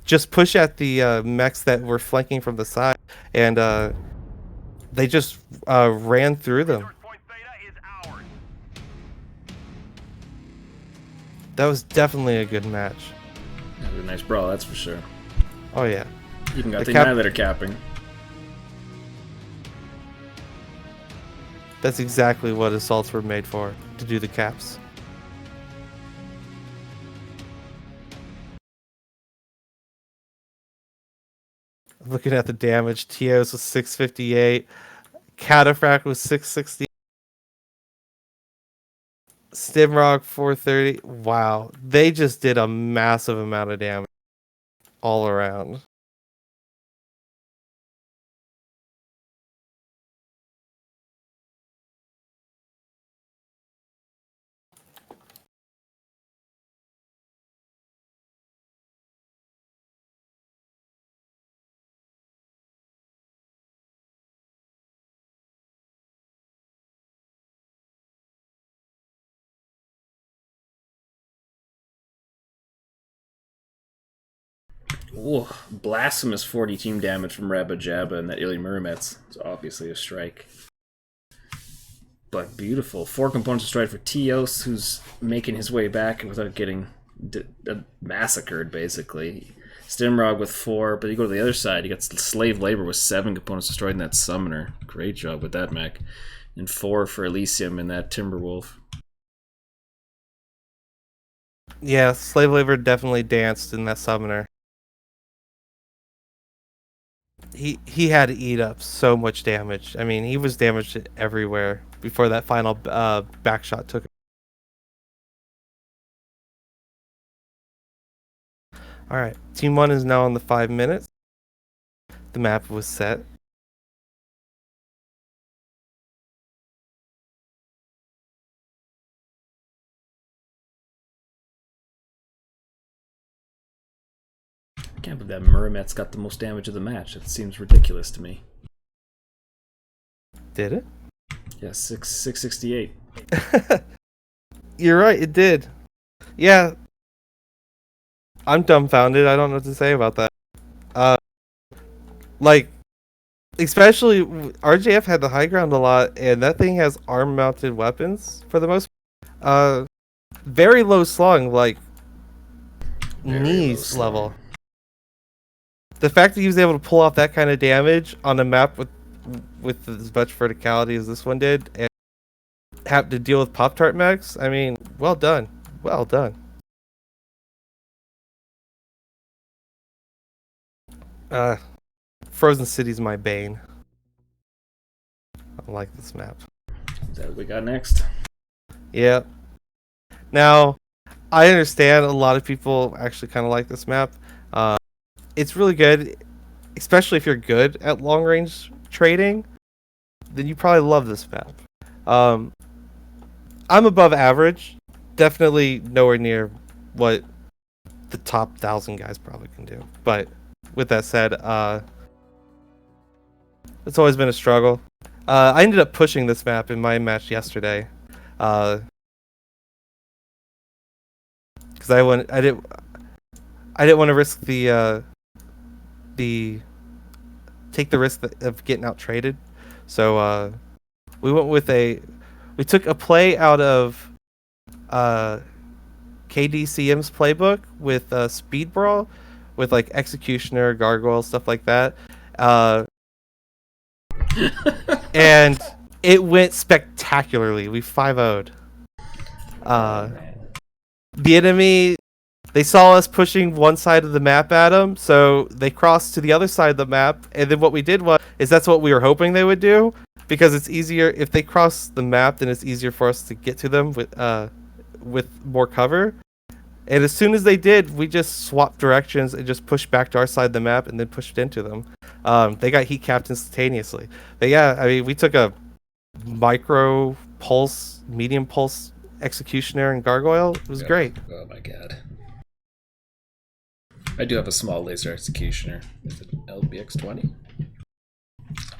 just push at the mechs that were flanking from the side, and they just ran through them. Resource point Theta is ours. That was definitely a good match. That was a nice brawl, that's for sure. Oh yeah. Even got The the cap- Annihilator capping. That's exactly what assaults were made for, to do the caps. Looking at the damage, Teos was 658, Cataphract was 660, Stimrock 430. Wow, they just did a massive amount of damage all around. Ooh, blasphemous 40 team damage from Rabba Jabba and that Ili Murmetz. It's obviously a strike. But beautiful. 4 components of strike for Teos, who's making his way back without getting massacred, basically. Stimrog with 4, but you go to the other side, you got Slave Labor with 7 components destroyed in that Summoner. Great job with that mech. And 4 for Elysium and that Timberwolf. Yeah, Slave Labor definitely danced in that Summoner. He had to eat up so much damage. I mean, he was damaged everywhere before that final backshot took him. Alright, Team 1 is now on the 5 minutes. The map was set. I can't believe that Murmetz got the most damage of the match. It seems ridiculous to me. Did it? Yeah, 668. You're right, it did. Yeah. I'm dumbfounded. I don't know what to say about that. Like, especially RJF had the high ground a lot, and that thing has arm-mounted weapons for the most part. Very low slung, like Very knees low level. The fact that he was able to pull off that kind of damage on a map with as much verticality as this one did, and have to deal with Pop-Tart mechs, I mean, well done. Well done. Frozen City's my bane. I like this map. Is that what we got next? Yeah. Now, I understand a lot of people actually kind of like this map. It's really good, especially if you're good at long range trading. Then you probably love this map. I'm above average. Definitely nowhere near what the top 1,000 guys probably can do. But with that said, it's always been a struggle. I ended up pushing this map in my match yesterday. Because I didn't want to risk the take the risk of getting out traded. So we took a play out of KDCM's playbook with Speed Brawl, with like Executioner, Gargoyle, stuff like that. And it went spectacularly. We 5-0'd. The enemy, they saw us pushing one side of the map at them, so they crossed to the other side of the map. And then what we did is that's what we were hoping they would do, because it's easier if they cross the map. Then it's easier for us to get to them with more cover. And as soon as they did, we just swapped directions and just pushed back to our side of the map and then pushed into them. They got heat capped instantaneously. But yeah, I mean, we took a micro pulse, medium pulse Executioner and Gargoyle. It was great. Oh my god. I do have a small laser Executioner. Is it LBX-20?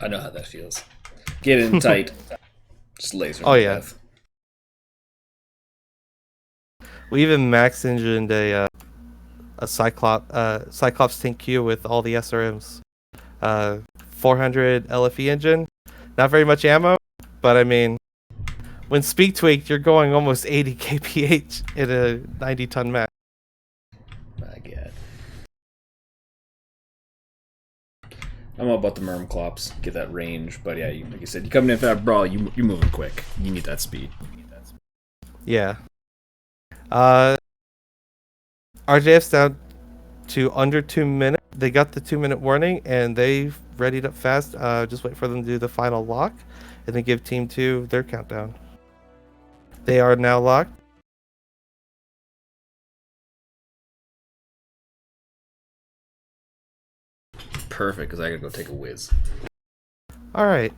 I know how that feels. Get in tight. Just laser. Oh yeah. We even max engined a Cyclops Tank Q with all the SRMs. 400 LFE engine. Not very much ammo, but I mean, when speed tweaked, you're going almost 80 kph in a 90-ton mech. My god. I'm all about the MECHLABs. Get that range, but yeah, like you said, you come in for that brawl, you're moving quick. You need that speed. Yeah. RJF's down to under 2 minutes. They got the 2-minute warning, and they've readied up fast. Just wait for them to do the final lock, and then give Team 2 their countdown. They are now locked. Perfect, because I gotta go take a whiz. All right.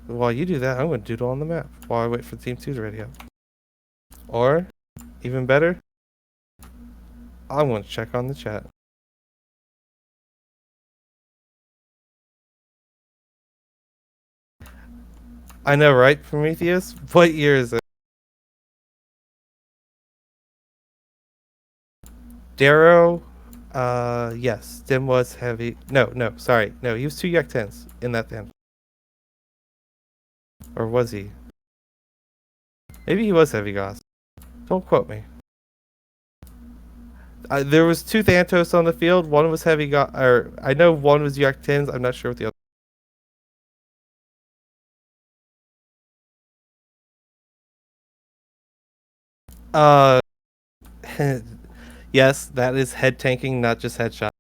While you do that, I'm going to doodle on the map while I wait for Team 2 to ready up. Or, even better, I'm going to check on the chat. I know, right, Prometheus? What year is it? Darrow, yes, Dim was heavy. No, sorry. No, he was 2 Yak 10s in that then. Or was he? Maybe he was heavy Goss. Don't quote me. There was 2 Thanatos on the field. One was heavy Goss, or I know one was Yak 10s. I'm not sure what the other. Yes, that is head tanking, not just headshot.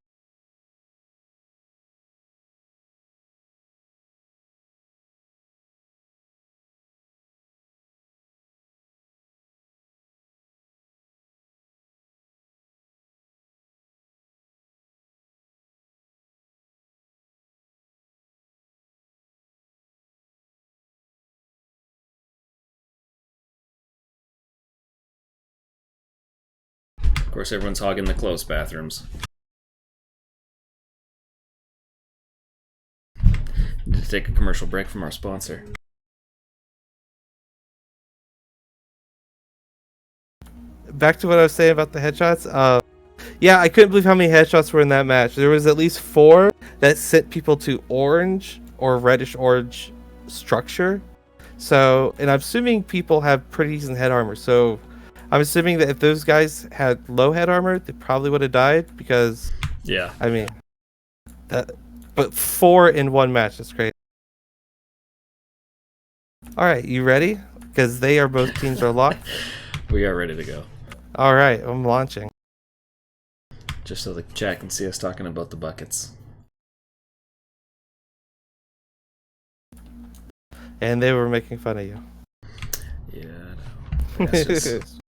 Of course, everyone's hogging the close bathrooms. Need to take a commercial break from our sponsor. Back to what I was saying about the headshots. Yeah, I couldn't believe how many headshots were in that match. There was at least 4 that sent people to orange or reddish-orange structure. So, and I'm assuming people have pretty decent head armor. So, I'm assuming that if those guys had low head armor, they probably would have died because, yeah, I mean, but 4 in one match, that's great. All right, you ready? Because they are both teams are locked. We are ready to go. All right, I'm launching. Just so the chat can see us talking about the buckets. And they were making fun of you. Yeah, I know. That's just...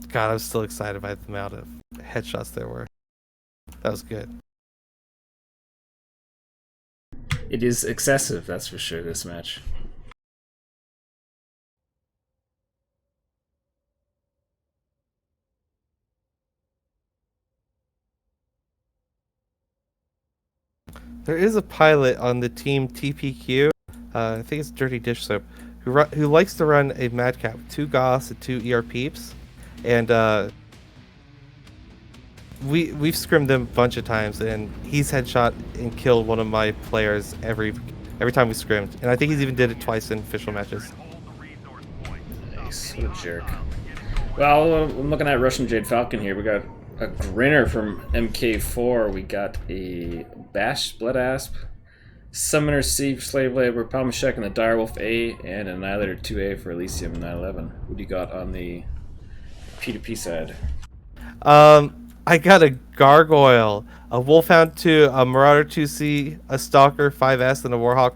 God, I was still excited by the amount of headshots there were. That was good. It is excessive, that's for sure, this match. There is a pilot on the team TPQ, I think it's Dirty Dish Soap, who likes to run a madcap, 2 Goss and 2 ER Peeps, and we've scrimmed them a bunch of times, and he's headshot and killed one of my players every time we scrimmed, and I think he's even did it twice in official matches. Nice, what a jerk. Well, I'm looking at Russian Jade Falcon here. We got a Grinner from MK4. We got a Bash Blood Asp, Summoner C for Slave Labor, Palmashek and the Direwolf A, and Annihilator 2A for Elysium 911. What do you got on the P2P side? I got a Gargoyle, a Wolfhound 2, a Marauder 2C, a Stalker 5S, and a Warhawk.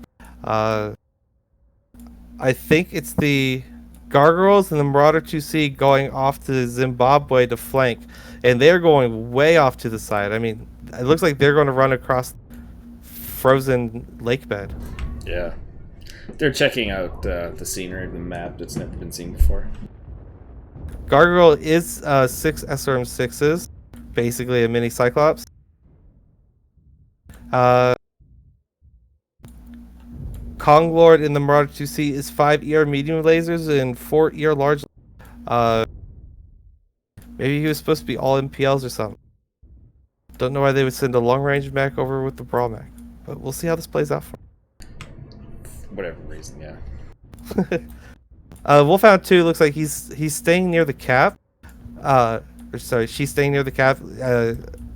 I think it's the Gargoyles and the Marauder 2C going off to Zimbabwe to flank, and they're going way off to the side. I mean, it looks like they're going to run across frozen lake bed. Yeah. They're checking out the scenery of the map that's never been seen before. Gargoyle is 6 SRM6s, basically a mini Cyclops. Kong Lord in the Marauder 2C is 5 ER medium lasers and 4 ER large. Maybe he was supposed to be all MPLs or something. Don't know why they would send a long range mech over with the Brawl mech, but we'll see how this plays out for Whatever reason, yeah. Wolfhound 2 looks like he's staying near the cap. Sorry, she's staying near the cap.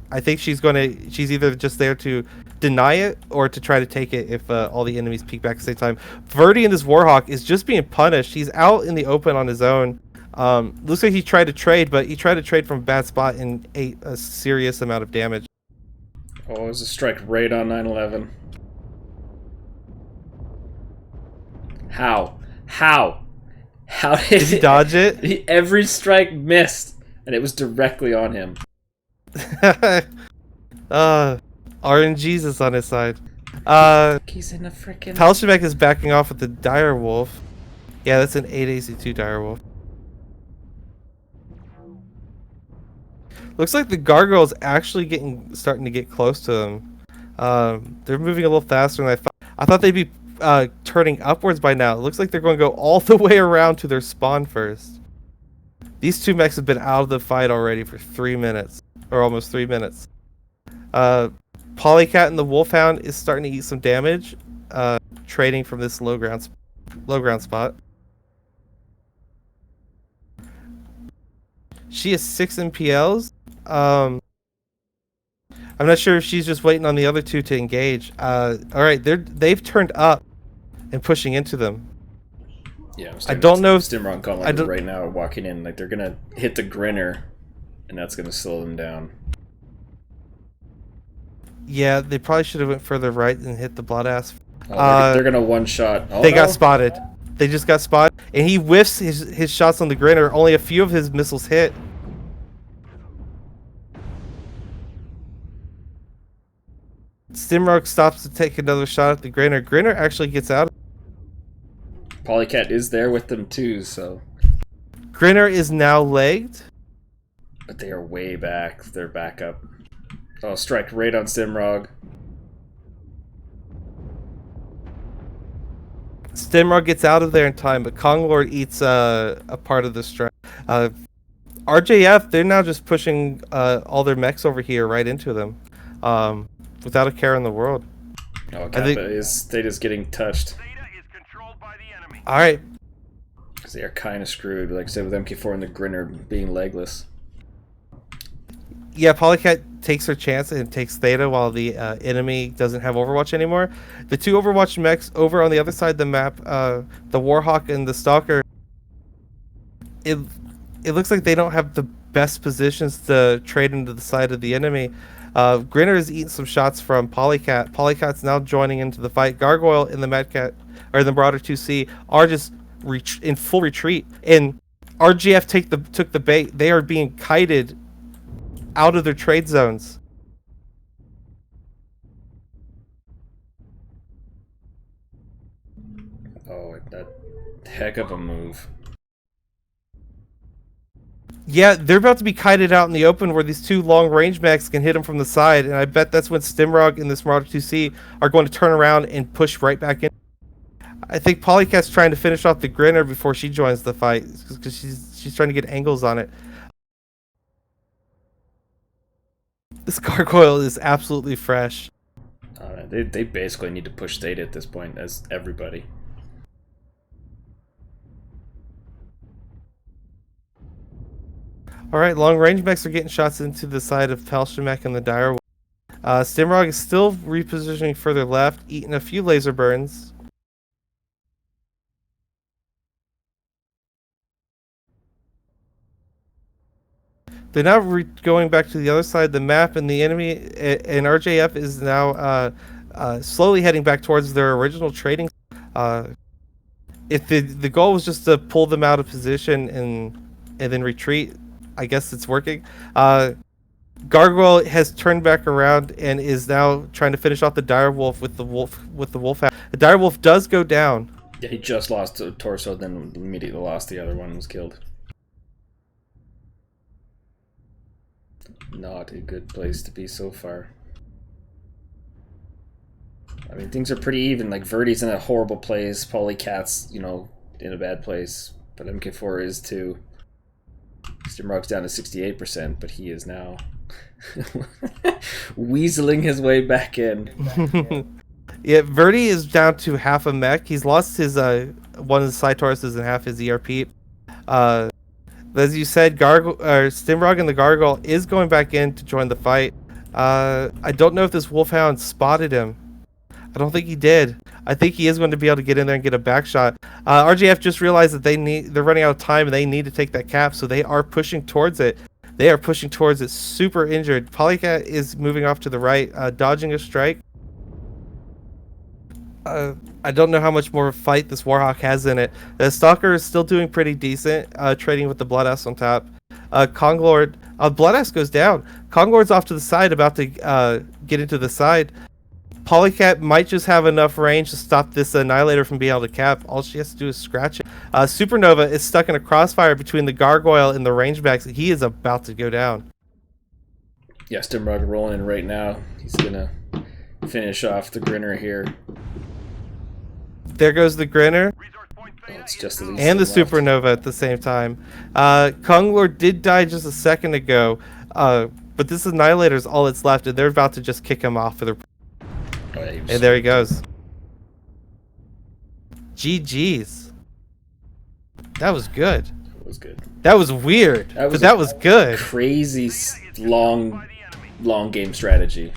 I think she's either just there to deny it or to try to take it if all the enemies peek back at the same time. Viridian, this Warhawk, is just being punished. He's out in the open on his own. Looks like he tried to trade, but he tried to trade from a bad spot and ate a serious amount of damage. Oh, it was a strike right on 911. How? How did he dodge it? Every strike missed, and it was directly on him. RNG's is on his side. He's in a freaking... Palshamek is backing off with the Direwolf. Yeah, that's an 8 AC2 Direwolf. Looks like the Gargoyle's actually starting to get close to them. They're moving a little faster than I thought. I thought they'd be turning upwards by now. It looks like they're going to go all the way around to their spawn first. These two mechs have been out of the fight already for 3 minutes, or almost 3 minutes. Polycat and the Wolfhound is starting to eat some damage, trading from this low ground spot. She has 6 MPLs. I'm not sure if she's just waiting on the other two to engage. All right, they've turned up and pushing into them. Yeah, I don't know if Stimron calling right now are walking in, like they're gonna hit the Grinner, and that's gonna slow them down. Yeah, they probably should have went further right and hit the Blood Asp. Oh, they're gonna one shot. Oh, they got spotted. They just got spotted, and he whiffs his shots on the Grinner. Only a few of his missiles hit. Stimrock stops to take another shot at the Grinner. Grinner actually gets out. Polycat is there with them too, so... Grinner is now legged. But they are way back. They're back up. Oh, strike right on Stimrog. Stimrog gets out of there in time, but Konglord eats a part of the strike. RJF, they're now just pushing all their mechs over here right into them. Without a care in the world. Oh, Kappa is just getting touched. Alright. Because they are kind of screwed, like I said, with MK4 and the Grinner being legless. Yeah, Polycat takes her chance and takes Theta while the enemy doesn't have Overwatch anymore. The two Overwatch mechs over on the other side of the map, the Warhawk and the Stalker, it it looks like they don't have the best positions to trade into the side of the enemy. Grinner is eating some shots from Polycat. Polycat's now joining into the fight. Gargoyle and the Medcat, or the Marauder 2C, are just in full retreat. And RGF took the bait. They are being kited out of their trade zones. Oh, that heck of a move. Yeah, they're about to be kited out in the open where these two long-range mechs can hit them from the side, and I bet that's when Stimrog and this Marauder 2C are going to turn around and push right back in. I think Polycat's trying to finish off the Grinner before she joins the fight, because she's trying to get angles on it. This Gargoyle is absolutely fresh. They basically need to push state at this point, as everybody. Alright, long-range mechs are getting shots into the side of Palshamek and the Direwolf. Stimrog is still repositioning further left, eating a few laser burns. They're now going back to the other side of the map, and the enemy and RJF is now slowly heading back towards their original trading. If the goal was just to pull them out of position and then retreat, I guess it's working. Gargoyle has turned back around and is now trying to finish off the Direwolf with the Wolfhound. The Direwolf does go down. Yeah, he just lost a torso, then immediately lost the other one and was killed. Not a good place to be so far. I mean, things are pretty even. Like, Verdi's in a horrible place, Polycat's, you know, in a bad place, but MK4 is too. Stimrog's down to 68%, but he is now weaseling his way back in. Yeah, Verdi is down to half a mech. He's lost his one of the side Tauruses and half his ERP. As you said, Stimrog and the Gargoyle is going back in to join the fight. I don't know if this Wolfhound spotted him. I don't think he did. I think he is going to be able to get in there and get a back shot. RJF just realized that they're running out of time and they need to take that cap, so they are pushing towards it. They are pushing towards it, super injured. Polycat is moving off to the right, dodging a strike. I don't know how much more fight this Warhawk has in it. The Stalker is still doing pretty decent, trading with the Bloodass on top. Konglord, Bloodass goes down. Konglord's off to the side, about to get into the side. Polycat might just have enough range to stop this Annihilator from being able to cap. All she has to do is scratch it. Supernova is stuck in a crossfire between the Gargoyle and the rangebacks. He is about to go down. Yeah, Stimrog rolling in right now. He's gonna finish off the Grinner here. There goes the Grinner. Oh, it's just the And the Supernova at the same time. Konglord did die just a second ago, but this Annihilator is all that's left, and they're about to just kick him off for their. Oh, yeah, And there he goes. GG's. That was good. That was good. That was weird, but that was good. Crazy long game strategy.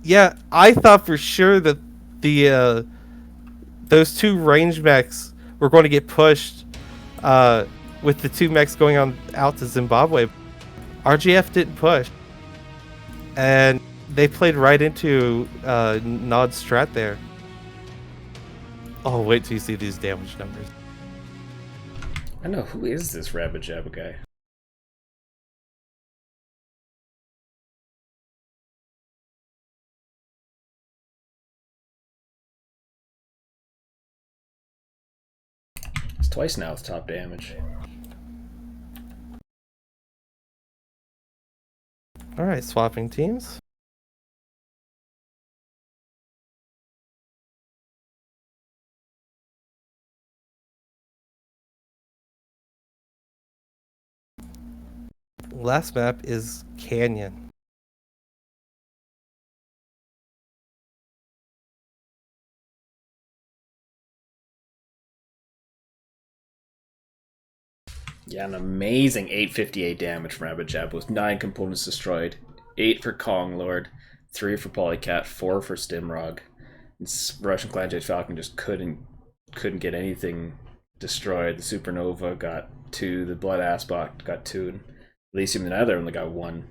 Yeah, I thought for sure that the those two range mechs were going to get pushed with the two mechs going on out to Zimbabwe. RJF didn't push, and they played right into Nod's strat there. Oh, wait till you see these damage numbers. I know, who is this Rabid Jabba guy? It's twice now with top damage. Alright, swapping teams. Last map is Canyon. Yeah, an amazing 858 damage from Rabid Jabba with 9 components destroyed. 8 for Konglord, 3 for Polycat, 4 for Stimrog. Russian Clan Jade Falcon just couldn't get anything destroyed. The Supernova got 2. The Blood Aspect got 2. And Elysium and Nether only got 1.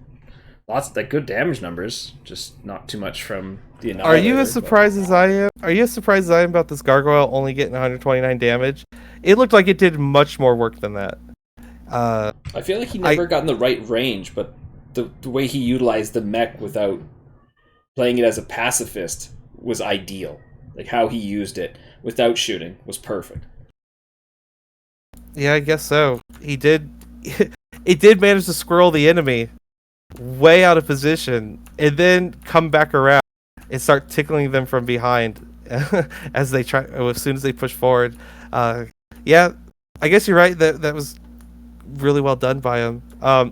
Lots of good damage numbers, just not too much from the Annihilator. Are you as surprised as I am? Are you as surprised as I am about this gargoyle only getting 129 damage? It looked like it did much more work than that. I feel like he never got in the right range, but the way he utilized the mech without playing it as a pacifist was ideal. Like how he used it without shooting was perfect. Yeah, I guess so. He did. It did manage to squirrel the enemy way out of position, and then come back around and start tickling them from behind as they try. As soon as they push forward, yeah, I guess you're right. That was really well done by him.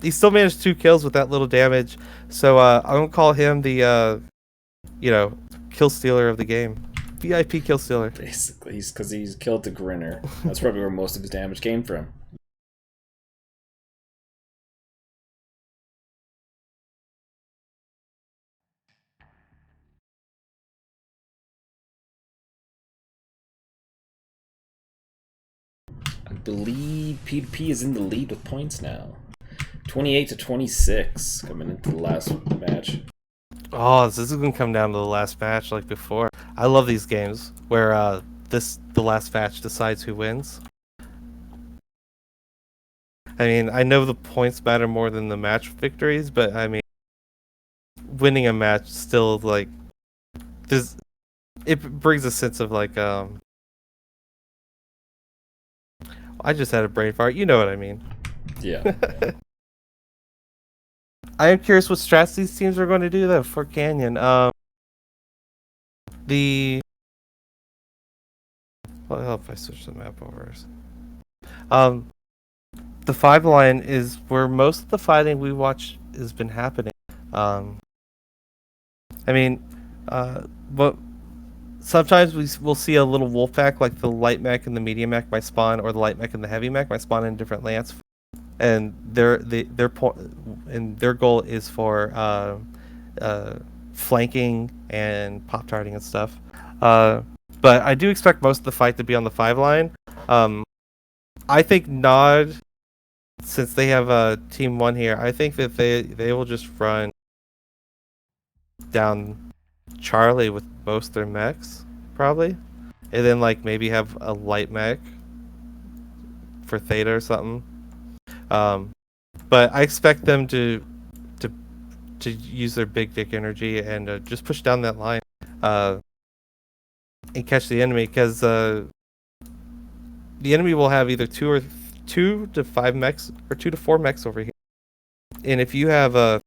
He still managed 2 kills with that little damage, so I'm gonna call him the kill stealer of the game, VIP kill stealer. Basically, because he's killed the Grinner. That's probably where most of his damage came from. I believe P2P is in the lead with points now. 28-26 coming into the last match. Oh, this is gonna come down to the last match like before. I love these games where the last match decides who wins. I mean, I know the points matter more than the match victories, but I mean, winning a match still it brings a sense of I just had a brain fart. You know what I mean? Yeah. I am curious what strats these teams are going to do though for Canyon. What help if I switch the map over? The 5 line is where most of the fighting we watch has been happening. I mean, but sometimes we'll see a little wolf pack, like the light mech and the medium mech might spawn, or the light mech and the heavy mech might spawn in different lance, and their goal is for flanking and pop tarting and stuff. But I do expect most of the fight to be on the 5 line. I think Nod, since they have Team 1 here, I think that they will just run down Charlie with most of their mechs, probably. And then maybe have a light mech for Theta or something. But I expect them to use their big dick energy and just push down that line and catch the enemy, because the enemy will have either 2 to 5 mechs or 2 to 4 mechs over here. And if you have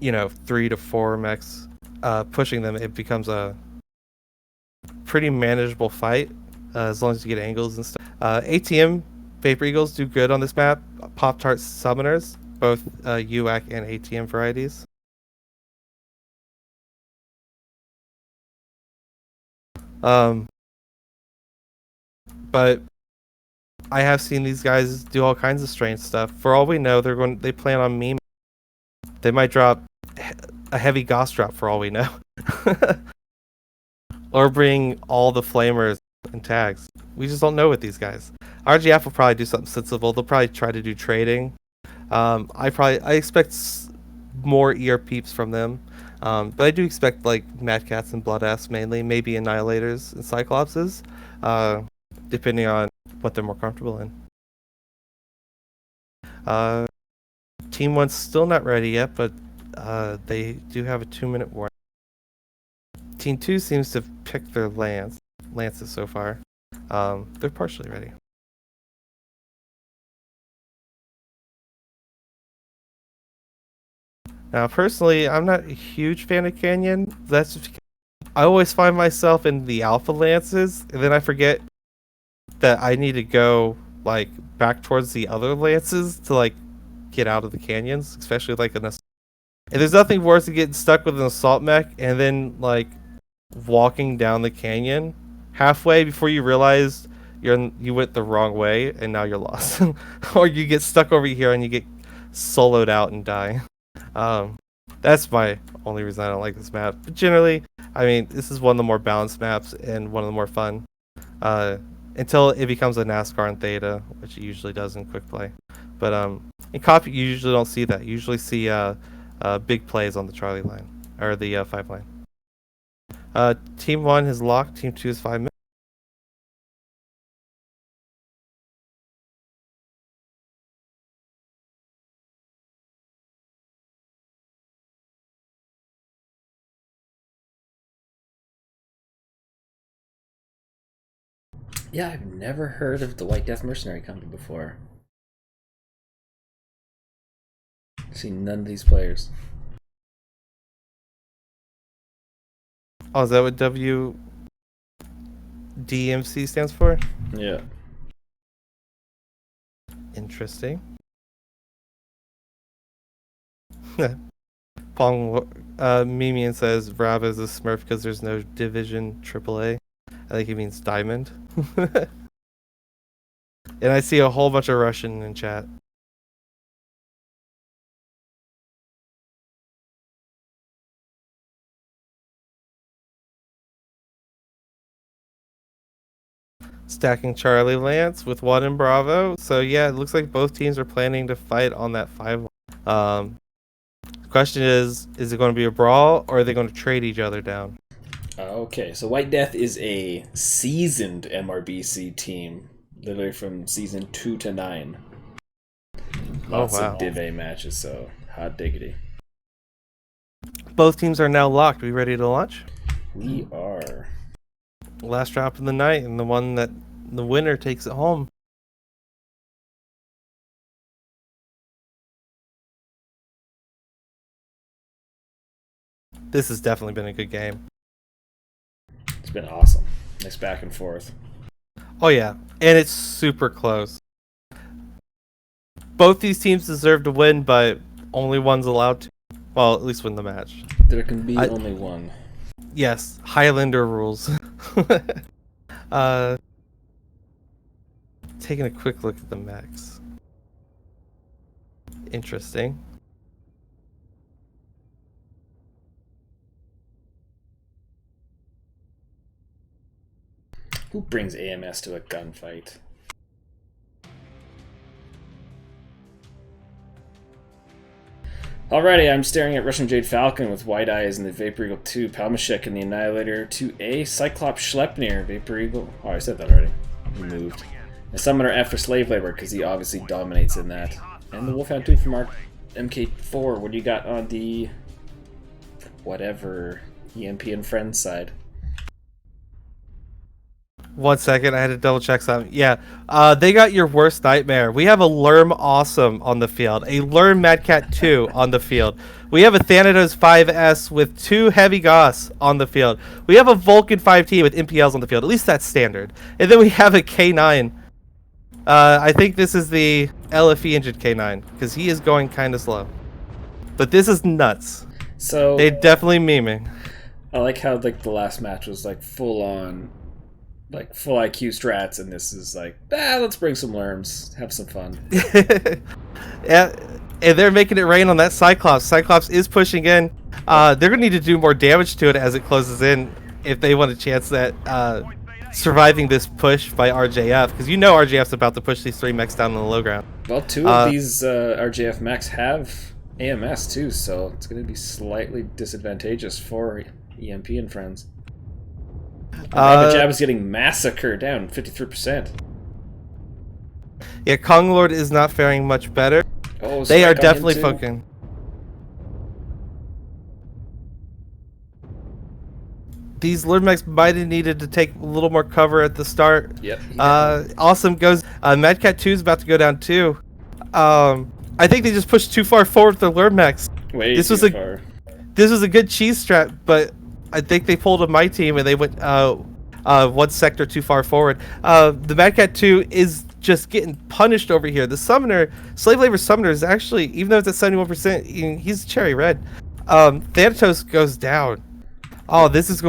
3 to 4 mechs pushing them, it becomes a pretty manageable fight as long as you get angles and stuff. ATM Vapor Eagles do good on this map. Pop-Tart Summoners, both UAC and ATM varieties. But I have seen these guys do all kinds of strange stuff. For all we know, they plan on meme. They might drop a heavy Gauss drop for all we know. Or bring all the flamers and tags. We just don't know with these guys. RJF will probably do something sensible. They'll probably try to do trading. I expect more ER peeps from them. But I do expect Mad Cats and Blood Ass mainly, maybe Annihilators and Cyclopses, depending on what they're more comfortable in. Team 1's still not ready yet, but they do have a 2-minute warning. Team 2 seems to have picked their lances so far. They're partially ready. Now, personally, I'm not a huge fan of Canyon. That's just because I always find myself in the alpha lances, and then I forget that I need to go back towards the other lances to get out of the canyons, especially and there's nothing worse than getting stuck with an assault mech and then walking down the canyon halfway before you realize you went the wrong way and now you're lost. Or you get stuck over here and you get soloed out and die. That's my only reason I don't like this map. But generally, I mean, this is one of the more balanced maps and one of the more fun. until it becomes a NASCAR in Theta, which it usually does in quick play. But in copy, you usually don't see that. You usually see big plays on the Charlie line or the 5 line. Team 1 is locked. Team 2 is 5 minutes. Yeah, I've never heard of the White Death Mercenary Company before. I've seen none of these players. Oh, is that what WDMC stands for? Yeah. Interesting. Pong Mimian says Rav is a smurf because there's no Division AAA. I think he means Diamond. And I see a whole bunch of Russian in chat. Stacking Charlie Lance with 1 in Bravo. So yeah, it looks like both teams are planning to fight on that 5. The question is it going to be a brawl or are they going to trade each other down? Okay, so White Death is a seasoned MRBC team, literally from season 2 to 9. Lots of Div A matches, so hot diggity. Both teams are now locked. We ready to launch? We are. Last drop of the night, and the winner takes it home. This has definitely been a good game. It's been awesome. Nice back and forth. Oh yeah, and it's super close. Both these teams deserve to win, but only one's allowed to. Well, at least win the match. There can be only one. Yes, Highlander rules. Taking a quick look at the mechs. Interesting. Who brings AMS to a gunfight? Alrighty, I'm staring at Russian Jade Falcon with White Eyes in the Vapor Eagle 2, Palmashek in the Annihilator 2A, Cyclops Schleppnir, Vapor Eagle. Oh, I said that already. He moved. And Summoner F for Slave Labor, because he obviously dominates in that. And the Wolfhound 2 from our MK4. What do you got on the whatever EMP and Friends side? 1 second, I had to double check something. Yeah, they got your worst nightmare. We have a Lerm Awesome on the field, a Lerm Madcat 2 on the field. We have a Thanatos 5S with 2 Heavy Goss on the field. We have a Vulcan 5T with MPLs on the field. At least that's standard. And then we have a K9. I think this is the LFE engine K9 because he is going kind of slow. But this is nuts. So they definitely memeing. I like how like the last match was like full on. Like full IQ strats, and this is like, let's bring some Lerms, have some fun. Yeah, and they're making it rain on that Cyclops. Cyclops is pushing in. They're gonna need to do more damage to it as it closes in if they want a chance at surviving this push by RJF, because you know RJF's about to push these 3 mechs down on the low ground. Well, 2 of these RJF mechs have AMS too, so it's gonna be slightly disadvantageous for EMP and Friends. Jab is getting massacred down 53%. Yeah, Kong Lord is not faring much better. Oh, they are definitely fucking. These Lord mechs might have needed to take a little more cover at the start. Yep. Awesome goes. Madcat 2 is about to go down too. I think they just pushed too far forward with the Lord mechs. This was a good cheese strat, but I think they pulled a my team and they went 1 sector too far forward. The Madcat 2 is just getting punished over here. The Summoner, Slave Labor Summoner is actually, even though it's at 71%, he's cherry red. Thanatos goes down. Oh, this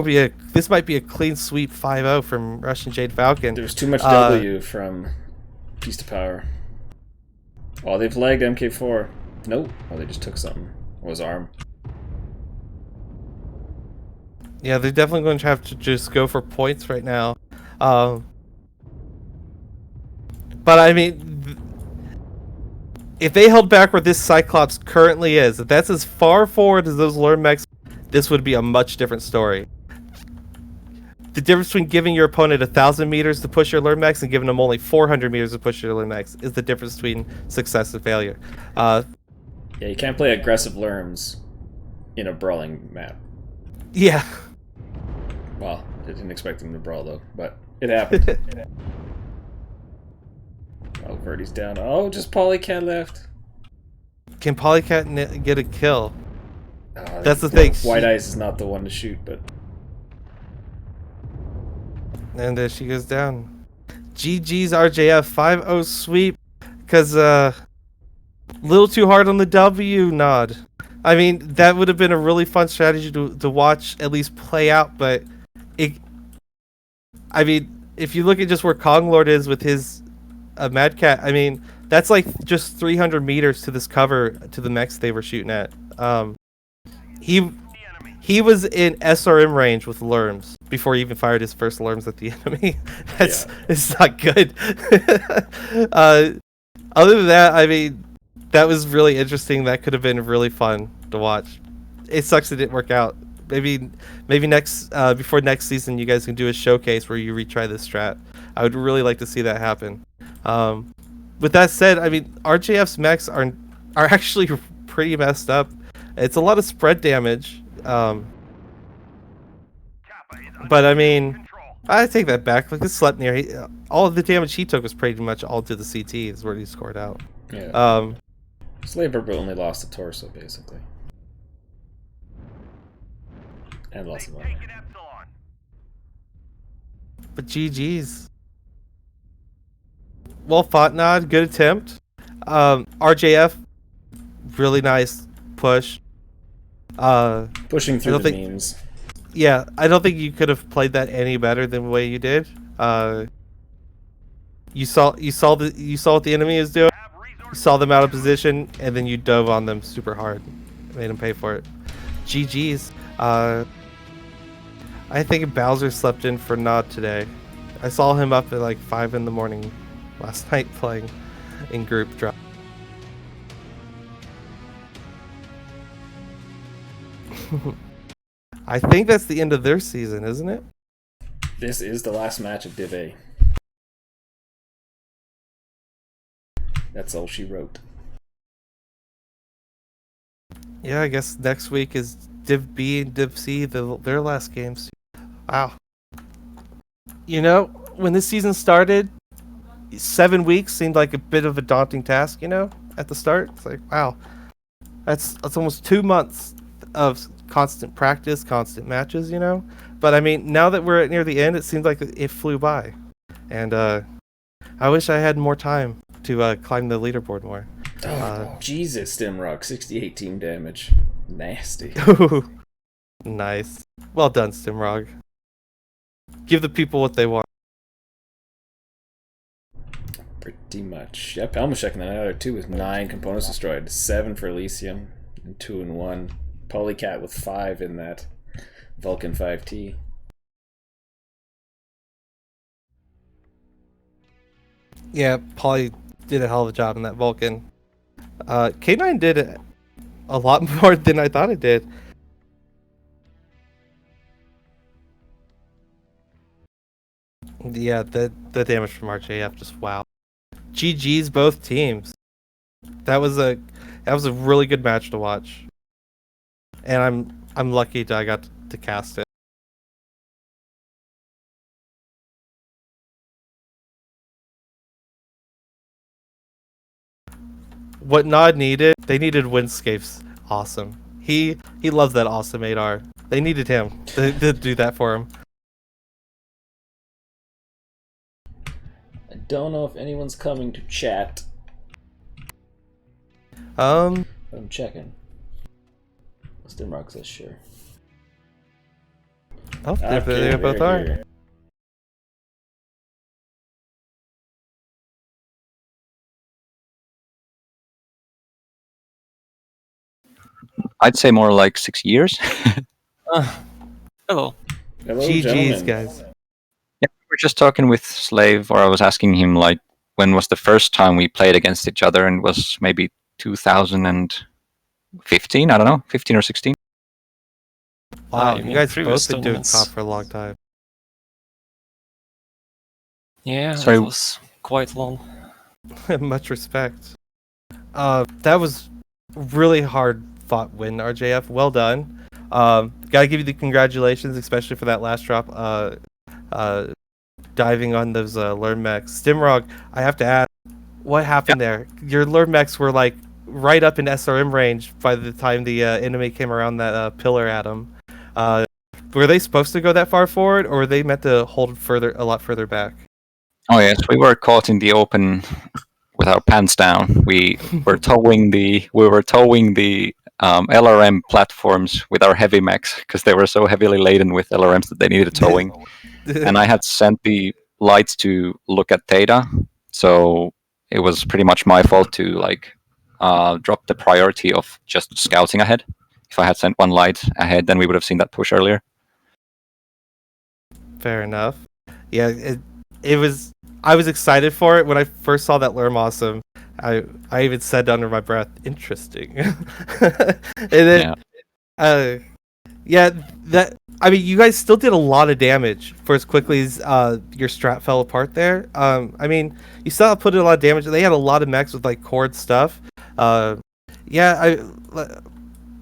might be a clean sweep 5-0 from Russian Jade Falcon. There's too much W from Peace to Power. Oh, they've lagged MK4. Nope. Oh, they just took something. It was arm. Yeah, they're definitely going to have to just go for points right now. But I mean, if they held back where this Cyclops currently is, if that's as far forward as those learn mechs, this would be a much different story. The difference between giving your opponent 1,000 meters to push your learn mechs and giving them only 400 meters to push your learn mechs is the difference between success and failure. Yeah, you can't play aggressive lerms in a brawling map. Yeah. Well, I didn't expect them to brawl though, but it happened. Oh, Birdie's down. Oh, just Polycat left. Can Polycat get a kill? Oh, That's the thing. White Ice is not the one to shoot, but... And there she goes down. GG's RJF 5-0 sweep. Because, little too hard on the W nod. I mean, that would have been a really fun strategy to watch at least play out, but I mean, if you look at just where Konglord is with his Mad Cat, I mean, that's like just 300 meters to this cover to the mechs they were shooting at. He was in SRM range with Lerms before he even fired his first Lerms at the enemy. It's not good. Other than that, I mean, that was really interesting. That could have been really fun to watch. It sucks it didn't work out. Maybe next before next season you guys can do a showcase where you retry this strat. I would really like to see that happen. With that said, I mean, RJF's mechs are actually pretty messed up. It's a lot of spread damage. But I mean, I take that back. Like this Sleipnir, all of the damage he took was pretty much all to the CT. Is where he scored out. Yeah. Slaver only lost the torso basically, and lost the money. But GG's. Well fought, Nod. Good attempt. RJF, really nice push. Pushing through the memes. Yeah, I don't think you could have played that any better than the way you did. You saw what the enemy is doing. You saw them out of position, and then you dove on them super hard. Made them pay for it. GG's. I think Bowser slept in for Nod today. I saw him up at like 5 in the morning last night playing in group drop. I think that's the end of their season, isn't it? This is the last match of Div A. That's all she wrote. Yeah, I guess next week is Div B and Div C, their last games. Wow. You know, when this season started, 7 weeks seemed like a bit of a daunting task, you know, at the start. It's like, wow, that's almost 2 months of constant practice, constant matches, you know. But I mean, now that we're near the end, it seems like it flew by. And I wish I had more time to climb the leaderboard more. Jesus, Stimrock, 68 team damage. Nasty. Nice. Well done, Stimrog. Give the people what they want. Pretty much. Yep, Elmashek in that other 2 with 9 components destroyed. 7 for Elysium, and 2 and 1. Polycat with 5 in that Vulcan 5T. Yeah, Poly did a hell of a job in that Vulcan. K9 did a lot more than I thought it did. Yeah, the damage from RJF just wow. GG's both teams. That was a really good match to watch. And I'm lucky that I got to cast it. What Nod needed, they needed Windscape's awesome. He loves that awesome 8R. They needed him to do that for him. I don't know if anyone's coming to chat. I'm checking. Stimrock says sure. Oh, they both are. Here. I'd say more like 6 years. Hello. Hello, GG's, gentlemen. guys. Yeah, we were just talking with Slave, or I was asking him, like, when was the first time we played against each other, and it was maybe 2015. I don't know, 15 or 16. Wow, you you mean guys previous both been doing tournaments? COP for a long time. Yeah, Sorry. it was quite long. Much respect. That was really hard fought win, RJF. Well done. Gotta give you the congratulations, especially for that last drop. Diving on those learn mechs. Stimrog, I have to ask, what happened there? Your learn mechs were like right up in SRM range by the time the enemy came around that pillar at them. Were they supposed to go that far forward, or were they meant to hold a lot further back? Oh yes, we were caught in the open with our pants down. We were towing the LRM platforms with our heavy mechs because they were so heavily laden with LRMs that they needed towing. And I had sent the lights to look at data, so it was pretty much my fault to drop the priority of just scouting ahead. If I had sent one light ahead, then we would have seen that push earlier. Fair enough. Yeah, it was. I was excited for it when I first saw that Lerm Awesome. I even said under my breath, "Interesting." And then, I mean, you guys still did a lot of damage for as quickly as your strat fell apart there. I mean, you still put in a lot of damage. They had a lot of mechs with like cord stuff.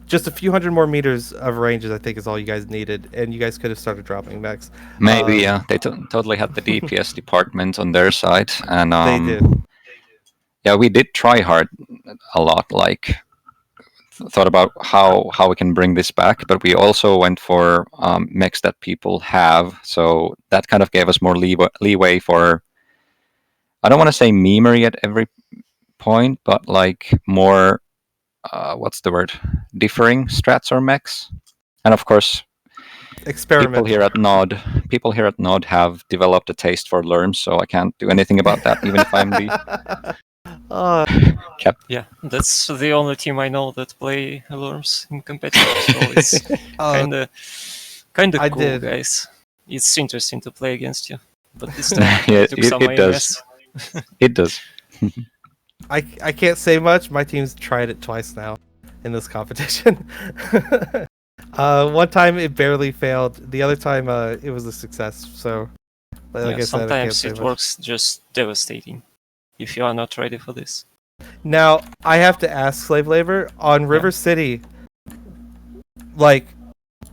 Just a few hundred more meters of ranges, I think, is all you guys needed, and you guys could have started dropping mechs. Maybe, yeah. They totally had the DPS department on their side, and they did. Yeah, we did try hard a lot. Thought about how we can bring this back, but we also went for mechs that people have, so that kind of gave us more leeway for. I don't want to say memery at every point, but like more. What's the word? Differing strats or mechs, and of course, people here at Nod have developed a taste for lerms, so I can't do anything about that, even if I'm the. Yeah, that's the only team I know that play alarms in competitive, so it's kinda cool, guys. It's interesting to play against you, but this time yeah, took some it does. It does. I can't say much. My team's tried it twice now in this competition. One time it barely failed. The other time it was a success. So, like I said, sometimes it works just devastating if you are not ready for this. Now I have to ask, Slave Labor, on River City. Like,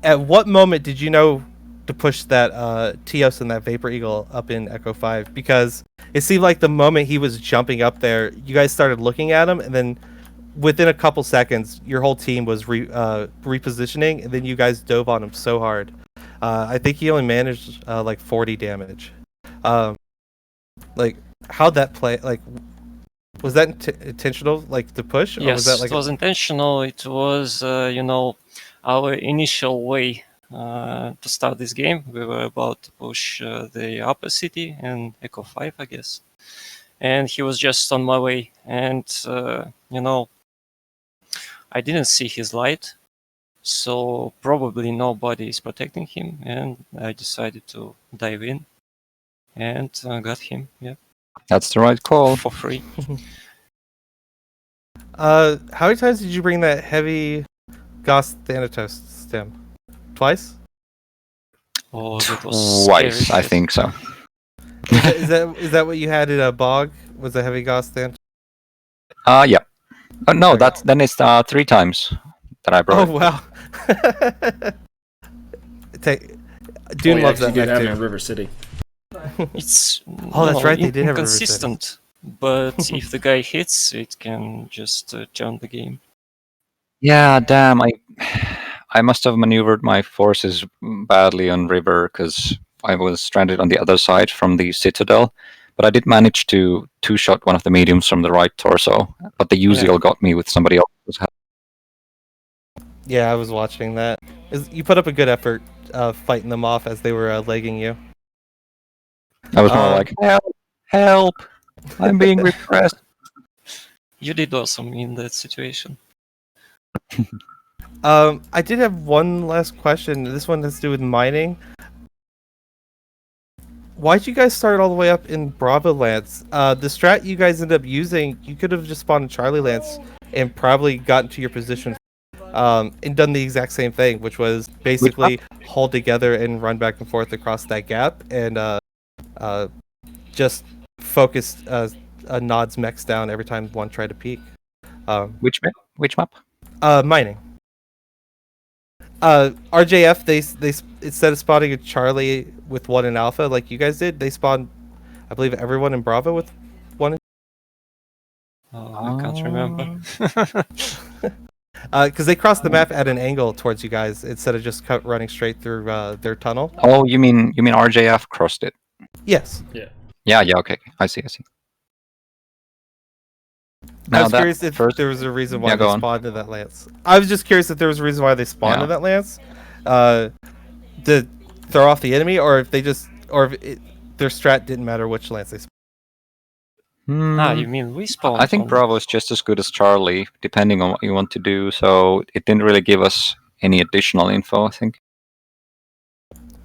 at what moment did you know to push that Teos and that Vapor Eagle up in Echo 5? Because it seemed like the moment he was jumping up there, you guys started looking at him, and then within a couple seconds, your whole team was repositioning, and then you guys dove on him so hard. I think he only managed like 40 damage. Like, how'd that play? Like, was that intentional, like, to push? Or Yes, was that, like, it was intentional. It was, our initial way to start this game. We were about to push the upper city and Echo 5, I guess. And he was just on my way. And, I didn't see his light. So probably nobody is protecting him. And I decided to dive in and got him. Yeah. That's the right call. For free. How many times did you bring that heavy Gauss Thanatos stem? Twice? Oh, that was twice, I think so. Is that what you had in a bog? Was a heavy Gauss Thanatos? Yeah. Oh, no, then it's 3 times that I brought. Oh wow. Dune loves that. You did have too. it in River City. It's that's right. They did have inconsistent, but if the guy hits, it can just turn the game. Yeah, damn. I must have maneuvered my forces badly on River because I was stranded on the other side from the Citadel. But I did manage to 2-shot one of the mediums from the right torso. But the Uziel got me with somebody else. Yeah, I was watching that. You put up a good effort fighting them off as they were legging you. I was more like, help! I'm being repressed. You did awesome in that situation. I did have one last question. This one has to do with mining. why'd you guys start all the way up in Bravo Lance? The strat you guys ended up using, you could have just spawned in Charlie Lance and probably gotten to your position and done the exact same thing, which was basically hold together and run back and forth across that gap and just focus Nod's mechs down every time one tried to peek. Which map? Which map? Mining. RJF, they instead of spawning a Charlie with one in Alpha like you guys did, they spawned, I believe, everyone in Bravo with one. I can't remember. Because they crossed the map at an angle towards you guys instead of just running straight through their tunnel. Oh, you mean RJF crossed it? Yes. Yeah. Yeah. Okay. I see. I was curious if there was a reason why they spawned in that lance. I was just curious if there was a reason why they spawned in that lance, to throw off the enemy, or if they just, their strat didn't matter which lance they spawned. You mean we spawned? I think Bravo is just as good as Charlie, depending on what you want to do. So it didn't really give us any additional info, I think.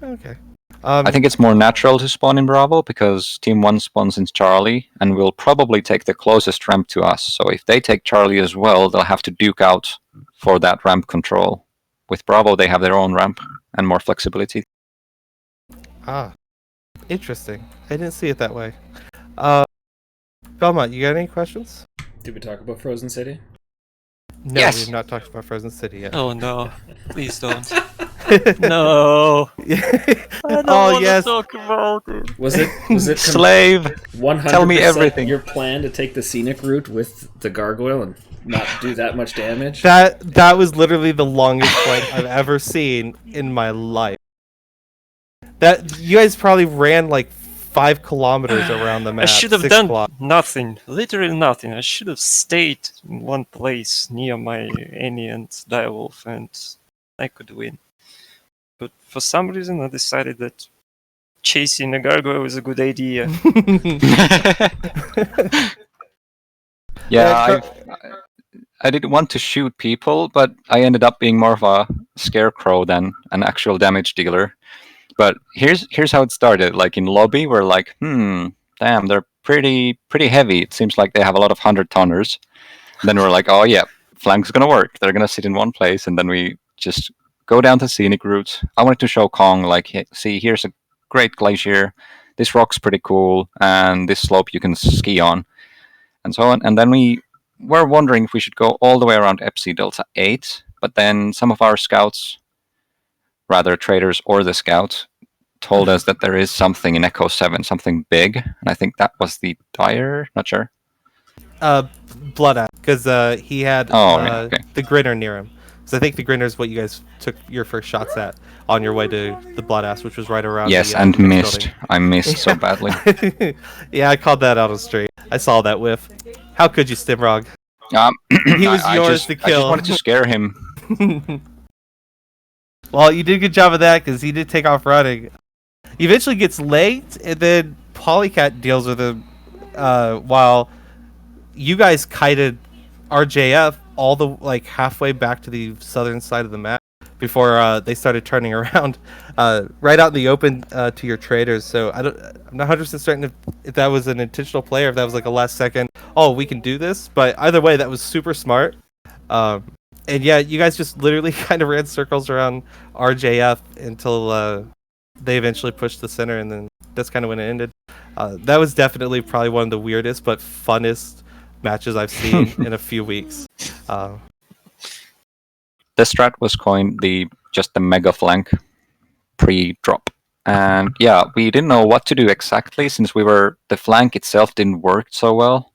Okay. I think it's more natural to spawn in Bravo because Team 1 spawns in Charlie and will probably take the closest ramp to us. So if they take Charlie as well, they'll have to duke out for that ramp control. With Bravo, they have their own ramp and more flexibility. Ah, interesting. I didn't see it that way. Belmont, you got any questions? Did we talk about Frozen City? No, Yes. we've not talked about Frozen City yet. Oh no, please don't. No. I don't want to talk about it. Was it Slave? 100% Tell me everything. your plan to take the scenic route with the gargoyle and not do that much damage? That was literally the longest flight I've ever seen in my life. That you guys probably ran like 5 kilometers around the map. I should have 6 done blocks. nothing, literally nothing. I should have stayed in one place near my Annie and Direwolf, and I could win. But for some reason, I decided that chasing a gargoyle is a good idea. Yeah, I didn't want to shoot people, but I ended up being more of a scarecrow than an actual damage dealer. But here's how it started. Like in lobby, we're like, damn, they're pretty heavy. It seems like they have a lot of 100-tonners. Then we're like, oh yeah, flank's gonna work. They're gonna sit in one place, and then we just go down to scenic route. I wanted to show Kong, like, hey, see, here's a great glacier. This rock's pretty cool, and this slope you can ski on, and so on. And then we were wondering if we should go all the way around FC Delta 8, but then some of our scouts, rather traders or the scouts, told us that there is something in Echo 7, something big, and I think that was the Dire, not sure. Blood because he had the Grinner near him. So I think the Grinner is what you guys took your first shots at on your way to the Blood Ass, which was right around. Yes, the, and missed. building. I missed so badly. Yeah, I called that out on stream. I saw that whiff. How could you, Stimrog? He was yours to kill. I just wanted to scare him. Well, you did a good job of that because he did take off running. He eventually gets late, and then Polycat deals with him while you guys kited RJF all the halfway back to the southern side of the map before they started turning around right out in the open to your traders. So I'm not 100% certain if that was an intentional play or if that was like a last second, oh, we can do this. But either way, that was super smart. And yeah, you guys just literally kind of ran circles around RJF until they eventually pushed the center, and then that's kind of when it ended. That was definitely probably one of the weirdest but funnest matches I've seen in a few weeks. The strat was coined just the mega flank pre-drop. And yeah, we didn't know what to do exactly since the flank itself didn't work so well.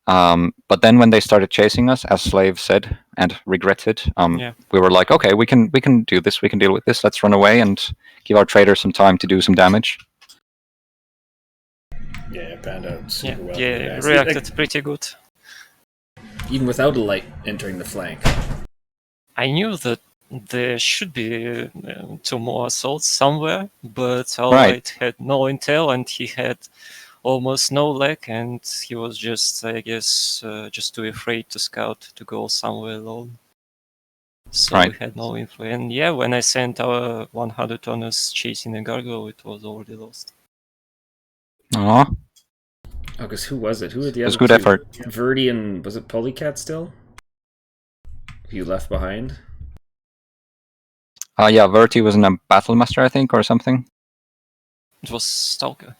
But then when they started chasing us, as Slave said and regretted, we were like, okay, we can do this, we can deal with this. Let's run away and give our trader some time to do some damage. Yeah, it panned out super well. Yeah, it reacted pretty good. Even without a light entering the flank. I knew that there should be 2 more assaults somewhere, but our light had no intel and he had almost no lag, and he was just, I guess, just too afraid to scout to go somewhere alone. So we had no info. And yeah, when I sent our 100 tonners chasing a gargoyle, it was already lost. Aw, Oh, because who was it? Who were the it was other good two? effort. Viridian, was it Polycat still? You left behind? Yeah, Verti was in a Battle Master, I think, or something. It was Stalker.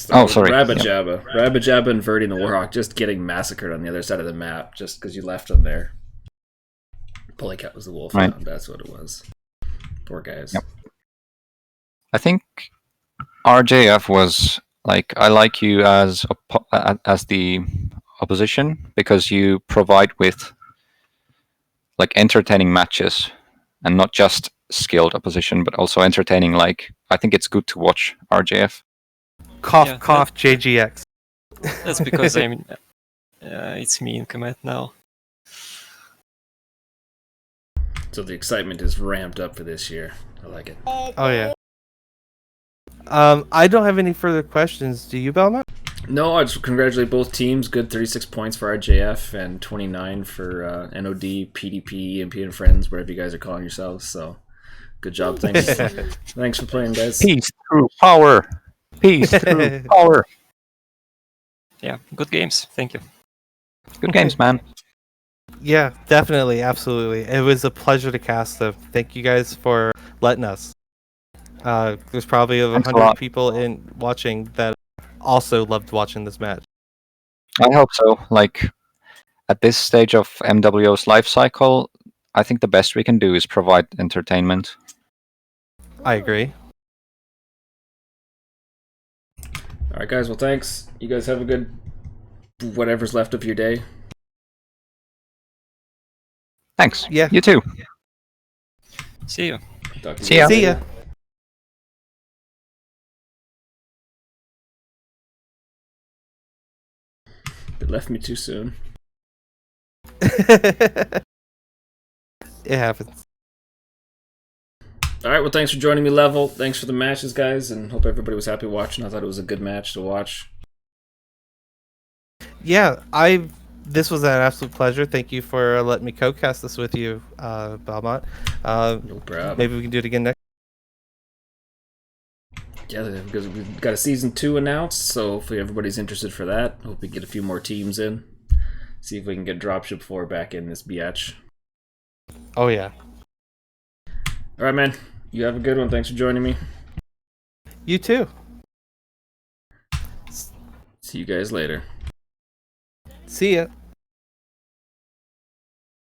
Oh, sorry. Rabba Yep. Jabba. Rabba Jabba and Verdi and the Warhawk just getting massacred on the other side of the map just because you left them there. Polycat was the Wolfhound, Right. that's what it was. Poor guys. Yep. I think RJF was like, I like you as the opposition because you provide with like entertaining matches and not just skilled opposition, but also entertaining. Like, I think it's good to watch RJF. Cough, Yeah, cough, JGX. That's because it's me in command now. So the excitement is ramped up for this year. I like it. Oh yeah. I don't have any further questions. Do you, Belmont? No, I just congratulate both teams. Good 36 points for RJF and 29 for NOD, PDP, EMP, and Friends, wherever you guys are calling yourselves. So, good job. Thanks. Thanks for playing, guys. Peace through power. Peace through power. Yeah, good games. Thank you. Good games, man. Yeah, definitely, absolutely. It was a pleasure to cast them. Thank you guys for letting us. There's probably Thanks a 100 lot. people in watching that also loved watching this match. I hope so. Like, at this stage of MWO's life cycle, I think the best we can do is provide entertainment. I agree. All right, guys. Well, thanks. You guys have a good whatever's left of your day. Thanks. Yeah. You too. See you. Talk to you See ya. guys See ya. later. It left me too soon. It happens. All right. Well, thanks for joining me, Level. Thanks for the matches, guys, and hope everybody was happy watching. I thought it was a good match to watch. Yeah, this was an absolute pleasure. Thank you for letting me co-cast this with you, Belmont. No problem. Maybe we can do it again next. Yeah, because we've got a season 2 announced, so hopefully everybody's interested for that. Hope we get a few more teams in. See if we can get Dropship 4 back in this biatch. Oh yeah. All right, man. You have a good one. Thanks for joining me. You too. See you guys later. See ya.